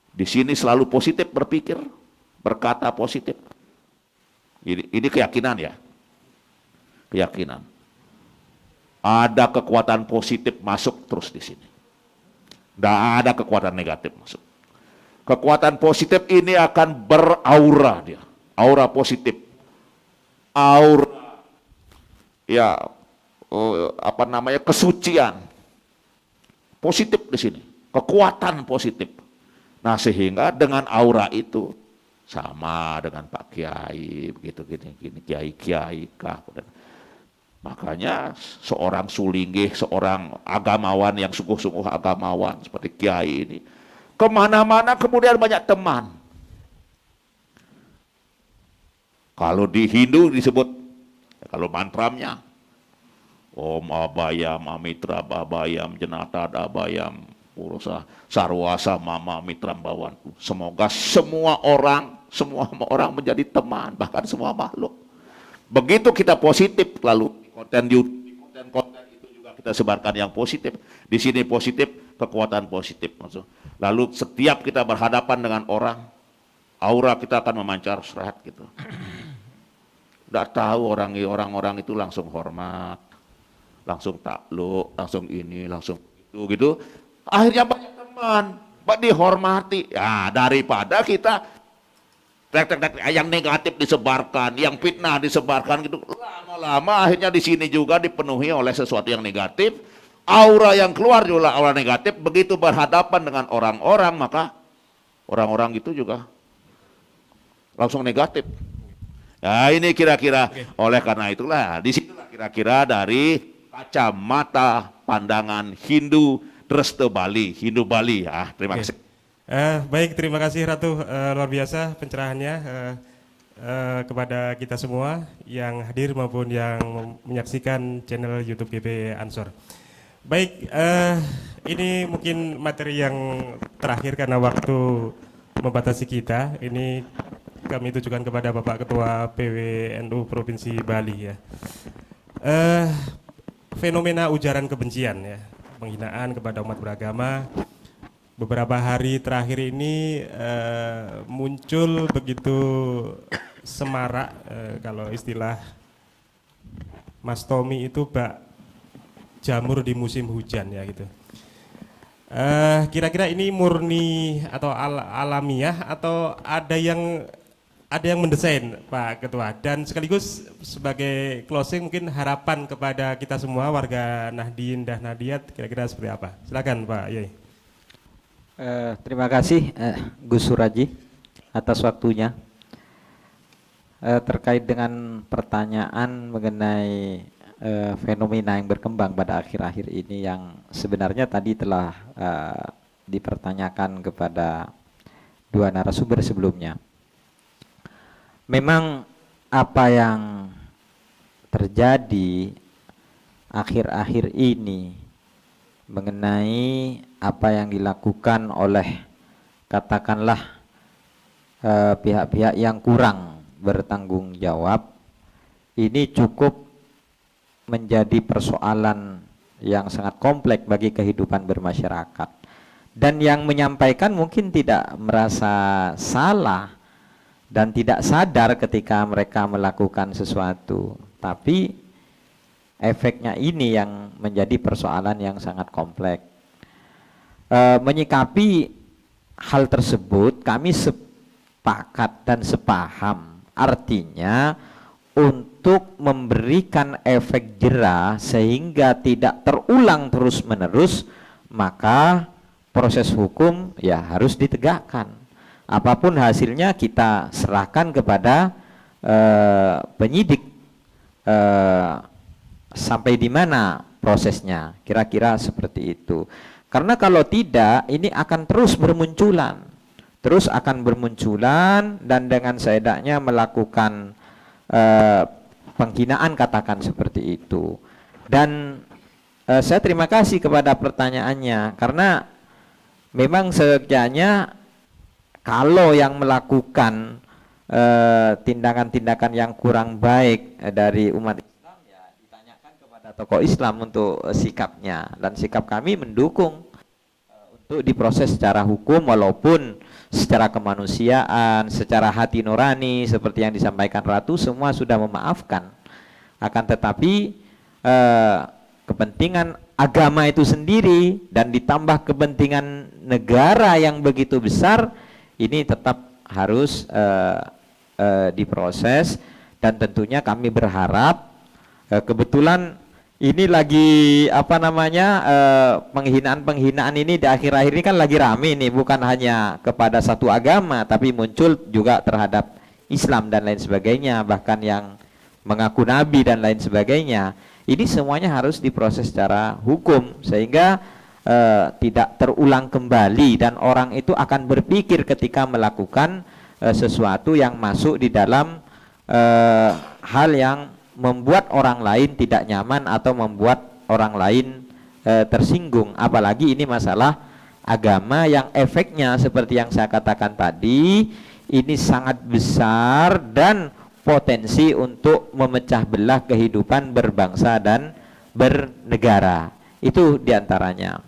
Di sini selalu positif berpikir, berkata positif. Ini keyakinan ya. Keyakinan. Ada kekuatan positif masuk terus di sini. Tidak ada kekuatan negatif masuk. Kekuatan positif ini akan beraura dia. Aura positif. Aura ya kesucian. positif di sini, kekuatan positif. Nah sehingga dengan aura itu sama dengan Pak Kiai, begitu gini kiai kah. Makanya seorang sulinggih, seorang agamawan yang sungguh-sungguh agamawan seperti Kiai ini, kemana-mana kemudian banyak teman. Kalau di Hindu disebut, kalau mantramnya, Om Abayam, Amitra Babayam, Jenata Dabayam, Purusa Sarwasa Mama Mitram Bawanku. Semoga semua orang menjadi teman, bahkan semua makhluk. Begitu kita positif, lalu konten itu juga kita sebarkan yang positif. Di sini positif, kekuatan positif. Lalu setiap kita berhadapan dengan orang, aura kita akan memancar serat gitu. Udah tahu orang-orang itu langsung hormat, langsung takluk, langsung ini, langsung itu gitu. Akhirnya banyak teman, dihormati. Ya, daripada kita yang negatif disebarkan, yang fitnah disebarkan gitu. Lama-lama akhirnya di sini juga dipenuhi oleh sesuatu yang negatif. Aura yang keluar juga aura negatif. Begitu berhadapan dengan orang-orang, maka orang-orang itu juga langsung negatif. Nah ini kira-kira oleh karena itulah disitulah kira-kira dari kacamata pandangan Hindu Dresta Bali, Hindu Bali ya. Terima kasih. Baik, terima kasih Ratu, luar biasa pencerahannya kepada kita semua yang hadir maupun yang menyaksikan channel YouTube GP Ansor. Baik, ini mungkin materi yang terakhir karena waktu membatasi kita. Ini kami tujukan kepada Bapak Ketua PWNU Provinsi Bali ya. Fenomena ujaran kebencian ya, penghinaan kepada umat beragama. Beberapa hari terakhir ini muncul begitu semarak, kalau istilah Mas Tommy itu bak jamur di musim hujan ya gitu. Kira-kira ini murni atau alamiah atau ada yang mendesain Pak Ketua, dan sekaligus sebagai closing mungkin harapan kepada kita semua warga Nahdien dan Nadiat kira-kira seperti apa? Silakan Pak Yai. Terima kasih Gus Suraji atas waktunya. Terkait dengan pertanyaan mengenai fenomena yang berkembang pada akhir-akhir ini yang sebenarnya tadi telah dipertanyakan kepada dua narasumber sebelumnya. Memang apa yang terjadi akhir-akhir ini mengenai apa yang dilakukan oleh katakanlah pihak-pihak yang kurang bertanggung jawab ini cukup menjadi persoalan yang sangat kompleks bagi kehidupan bermasyarakat, dan yang menyampaikan mungkin tidak merasa salah dan tidak sadar ketika mereka melakukan sesuatu, tapi efeknya ini yang menjadi persoalan yang sangat kompleks. Menyikapi hal tersebut kami sepakat dan sepaham, artinya untuk memberikan efek jera sehingga tidak terulang terus-menerus, maka proses hukum ya harus ditegakkan. Apapun hasilnya kita serahkan kepada penyidik sampai di mana prosesnya, kira-kira seperti itu. Karena kalau tidak, ini akan terus bermunculan, dan dengan sehendaknya melakukan penghinaan, katakan seperti itu. Dan saya terima kasih kepada pertanyaannya, karena memang sejatinya kalau yang melakukan tindakan-tindakan yang kurang baik dari umat Islam ya ditanyakan kepada tokoh Islam untuk sikapnya, dan sikap kami mendukung untuk diproses secara hukum, walaupun secara kemanusiaan, secara hati nurani seperti yang disampaikan Ratu semua sudah memaafkan. Akan tetapi kepentingan agama itu sendiri dan ditambah kepentingan negara yang begitu besar ini tetap harus diproses, dan tentunya kami berharap kebetulan ini lagi apa namanya penghinaan-penghinaan ini di akhir-akhir ini kan lagi rame nih, bukan hanya kepada satu agama tapi muncul juga terhadap Islam dan lain sebagainya, bahkan yang mengaku nabi dan lain sebagainya. Ini semuanya harus diproses secara hukum sehingga tidak terulang kembali dan orang itu akan berpikir ketika melakukan sesuatu yang masuk di dalam hal yang membuat orang lain tidak nyaman atau membuat orang lain tersinggung. Apalagi ini masalah agama yang efeknya seperti yang saya katakan tadi, ini sangat besar dan potensi untuk memecah belah kehidupan berbangsa dan bernegara. Itu diantaranya.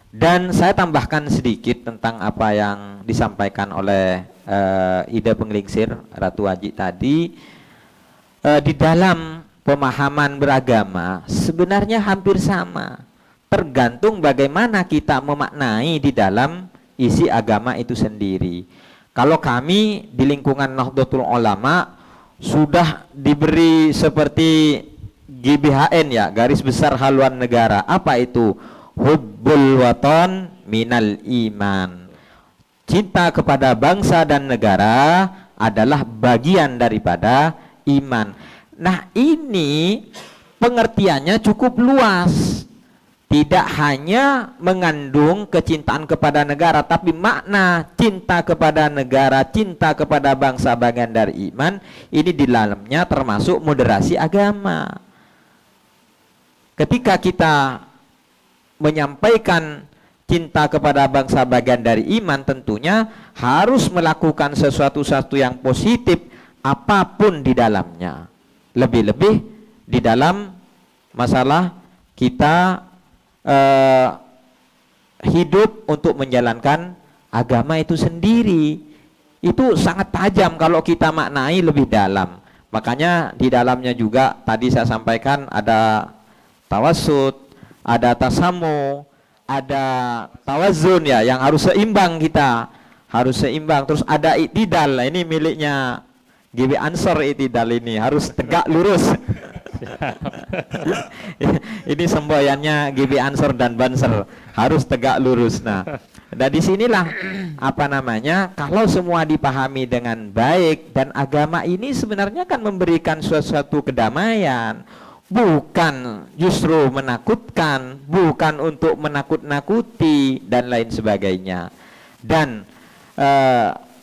Dan saya tambahkan sedikit tentang apa yang disampaikan oleh Ida Penglingsir Ratu Haji tadi. Di dalam pemahaman beragama sebenarnya hampir sama, tergantung bagaimana kita memaknai di dalam isi agama itu sendiri. Kalau kami di lingkungan Nahdlatul Ulama sudah diberi seperti GBHN ya, garis besar haluan negara. Apa itu? Hubbul waton minal iman. Cinta kepada bangsa dan negara adalah bagian daripada iman. Nah, ini pengertiannya cukup luas. Tidak hanya mengandung kecintaan kepada negara, tapi makna cinta kepada negara, cinta kepada bangsa bagian dari iman. Ini di dalamnya termasuk moderasi agama. Ketika kita menyampaikan cinta kepada bangsa bagian dari iman, tentunya harus melakukan sesuatu yang positif apapun di dalamnya. Lebih-lebih di dalam masalah kita hidup untuk menjalankan agama itu sendiri. Itu sangat tajam kalau kita maknai lebih dalam. Makanya di dalamnya juga tadi saya sampaikan ada tawassut, ada tasamu, ada tawazun ya, yang harus seimbang kita, harus seimbang. Terus ada iktidal, ini miliknya GB Ansor, iktidal ini harus tegak lurus. Ini semboyannya GB Ansor dan Banser, harus tegak lurus. Nah, dari sinilah apa namanya, kalau semua dipahami dengan baik dan agama ini sebenarnya kan memberikan suatu kedamaian. Bukan justru menakutkan, bukan untuk menakut-nakuti dan lain sebagainya. Dan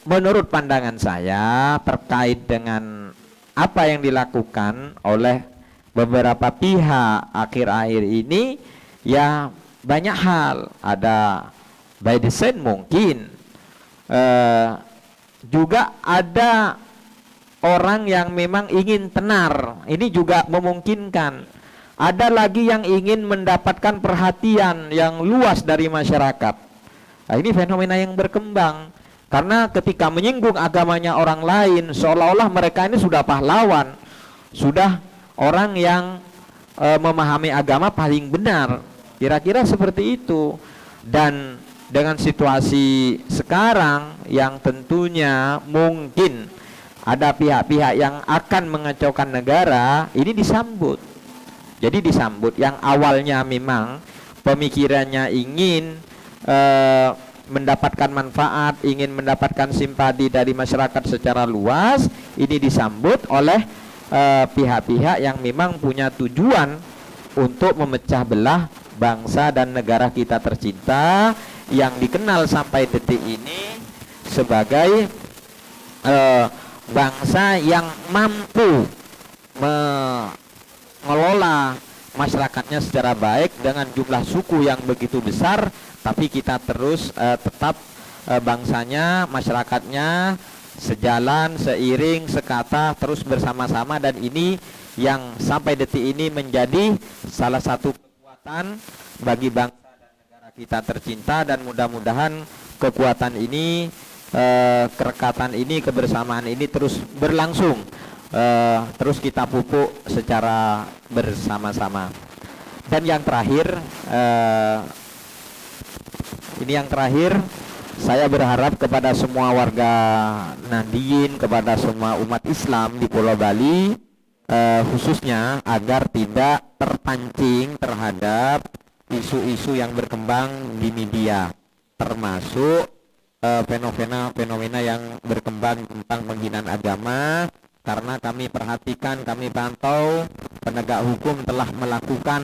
menurut pandangan saya terkait dengan apa yang dilakukan oleh beberapa pihak akhir-akhir ini, ya banyak hal. Ada by design mungkin, juga ada orang yang memang ingin tenar, ini juga memungkinkan. Ada lagi yang ingin mendapatkan perhatian yang luas dari masyarakat. Nah, ini fenomena yang berkembang. Karena ketika menyinggung agamanya orang lain, seolah-olah mereka ini sudah pahlawan, sudah orang yang memahami agama paling benar. Kira-kira seperti itu. Dan dengan situasi sekarang yang tentunya mungkin ada pihak-pihak yang akan mengacaukan negara, ini disambut. Jadi disambut yang awalnya memang pemikirannya ingin mendapatkan manfaat, ingin mendapatkan simpati dari masyarakat secara luas, ini disambut oleh pihak-pihak yang memang punya tujuan untuk memecah belah bangsa dan negara kita tercinta, yang dikenal sampai detik ini sebagai bangsa yang mampu mengelola masyarakatnya secara baik dengan jumlah suku yang begitu besar, tapi kita terus tetap bangsanya, masyarakatnya sejalan, seiring, sekata, terus bersama-sama. Dan ini yang sampai detik ini menjadi salah satu kekuatan bagi bangsa dan negara kita tercinta, dan mudah-mudahan kekuatan ini, kerekatan ini, kebersamaan ini terus berlangsung, terus kita pupuk secara bersama-sama. Dan yang terakhir, saya berharap kepada semua warga Nahdien, kepada semua umat Islam di Pulau Bali, khususnya agar tidak terpancing terhadap isu-isu yang berkembang di media, termasuk fenomena yang berkembang tentang penghinaan agama. Karena kami perhatikan, kami pantau penegak hukum telah melakukan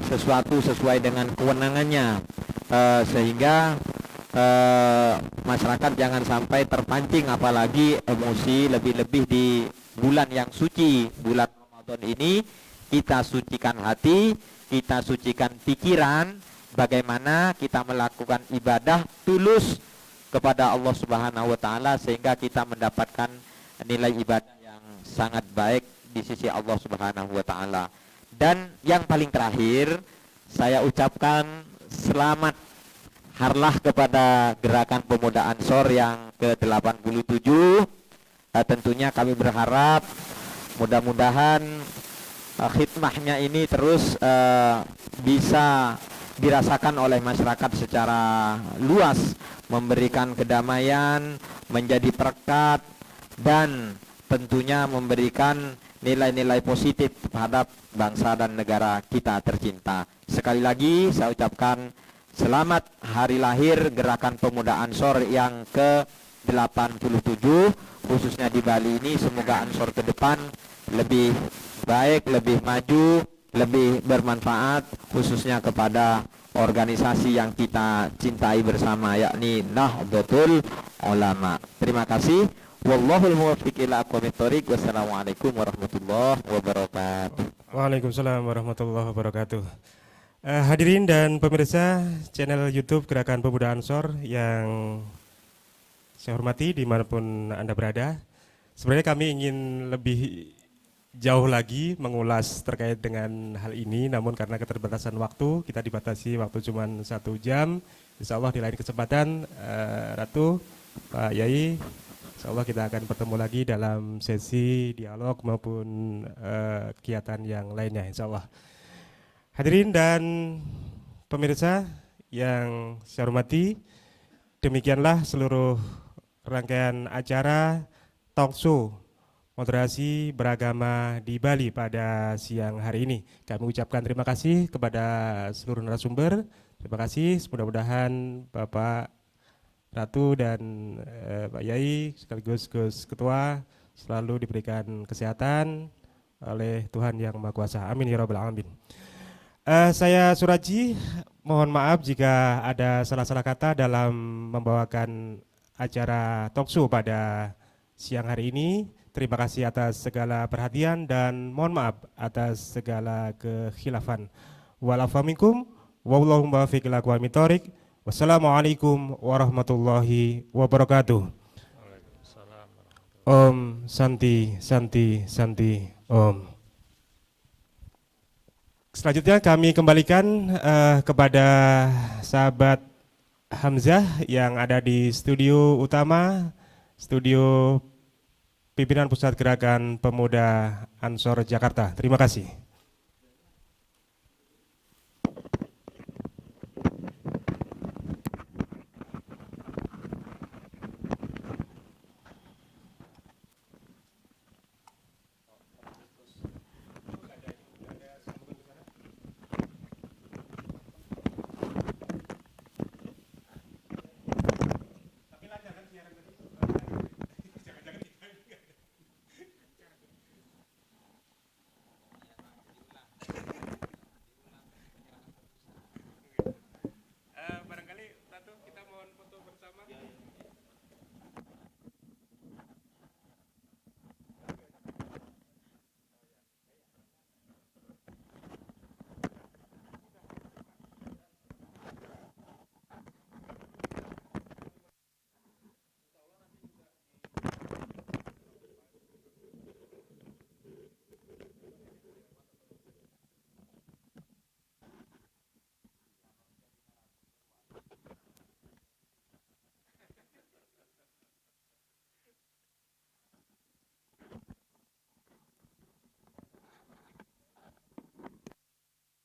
sesuatu sesuai dengan kewenangannya, sehingga masyarakat jangan sampai terpancing, apalagi emosi, lebih-lebih di bulan yang suci, bulan Ramadan ini. Kita sucikan hati, kita sucikan pikiran, bagaimana kita melakukan ibadah tulus kepada Allah Subhanahu wa taala, sehingga kita mendapatkan nilai ibadah yang sangat baik di sisi Allah Subhanahu wa taala. Dan yang paling terakhir, saya ucapkan selamat harlah kepada Gerakan Pemuda Ansor yang ke-87. Tentunya kami berharap mudah-mudahan khidmahnya ini terus bisa dirasakan oleh masyarakat secara luas, memberikan kedamaian, menjadi perekat, dan tentunya memberikan nilai-nilai positif terhadap bangsa dan negara kita tercinta. Sekali lagi saya ucapkan selamat hari lahir Gerakan Pemuda Ansor yang ke-87, khususnya di Bali ini. Semoga Ansor ke depan lebih baik, lebih maju, lebih bermanfaat, khususnya kepada organisasi yang kita cintai bersama, yakni Nahdlatul Ulama. Terima kasih. Wallahul muwaffiq ila aqwamit thoriq. Wassalamualaikum warahmatullahi wabarakatuh. Waalaikumsalam warahmatullahi wabarakatuh. Hadirin dan pemirsa channel YouTube Gerakan Pemuda Ansor yang saya hormati dimanapun Anda berada. Sebenarnya kami ingin lebih jauh lagi mengulas terkait dengan hal ini, namun karena keterbatasan waktu, kita dibatasi waktu cuma 1 jam. Insya Allah di lain kesempatan, Ratu, Pak Yai, insya Allah kita akan bertemu lagi dalam sesi dialog maupun kegiatan yang lainnya, insya Allah. Hadirin dan pemirsa yang saya hormati, demikianlah seluruh rangkaian acara talkshow moderasi beragama di Bali pada siang hari ini. Kami ucapkan terima kasih kepada seluruh narasumber. Terima kasih, mudah-mudahan Bapak Ratu dan Pak Yai sekaligus Gus Ketua selalu diberikan kesehatan oleh Tuhan Yang Maha Kuasa. Amin ya rabbal alamin. Saya Suraji, mohon maaf jika ada salah-salah kata dalam membawakan acara talkshow pada siang hari ini. Terima kasih atas segala perhatian dan mohon maaf atas segala kekhilafan. Wa'alafu minkum wallahu muwaffiq ila aqwamit thoriq. Wassalamualaikum warahmatullahi wabarakatuh. Om Santi Santi Santi Om. Selanjutnya kami kembalikan kepada sahabat Hamzah yang ada di studio utama, studio pimpinan Pusat Gerakan Pemuda Ansor Jakarta. Terima kasih.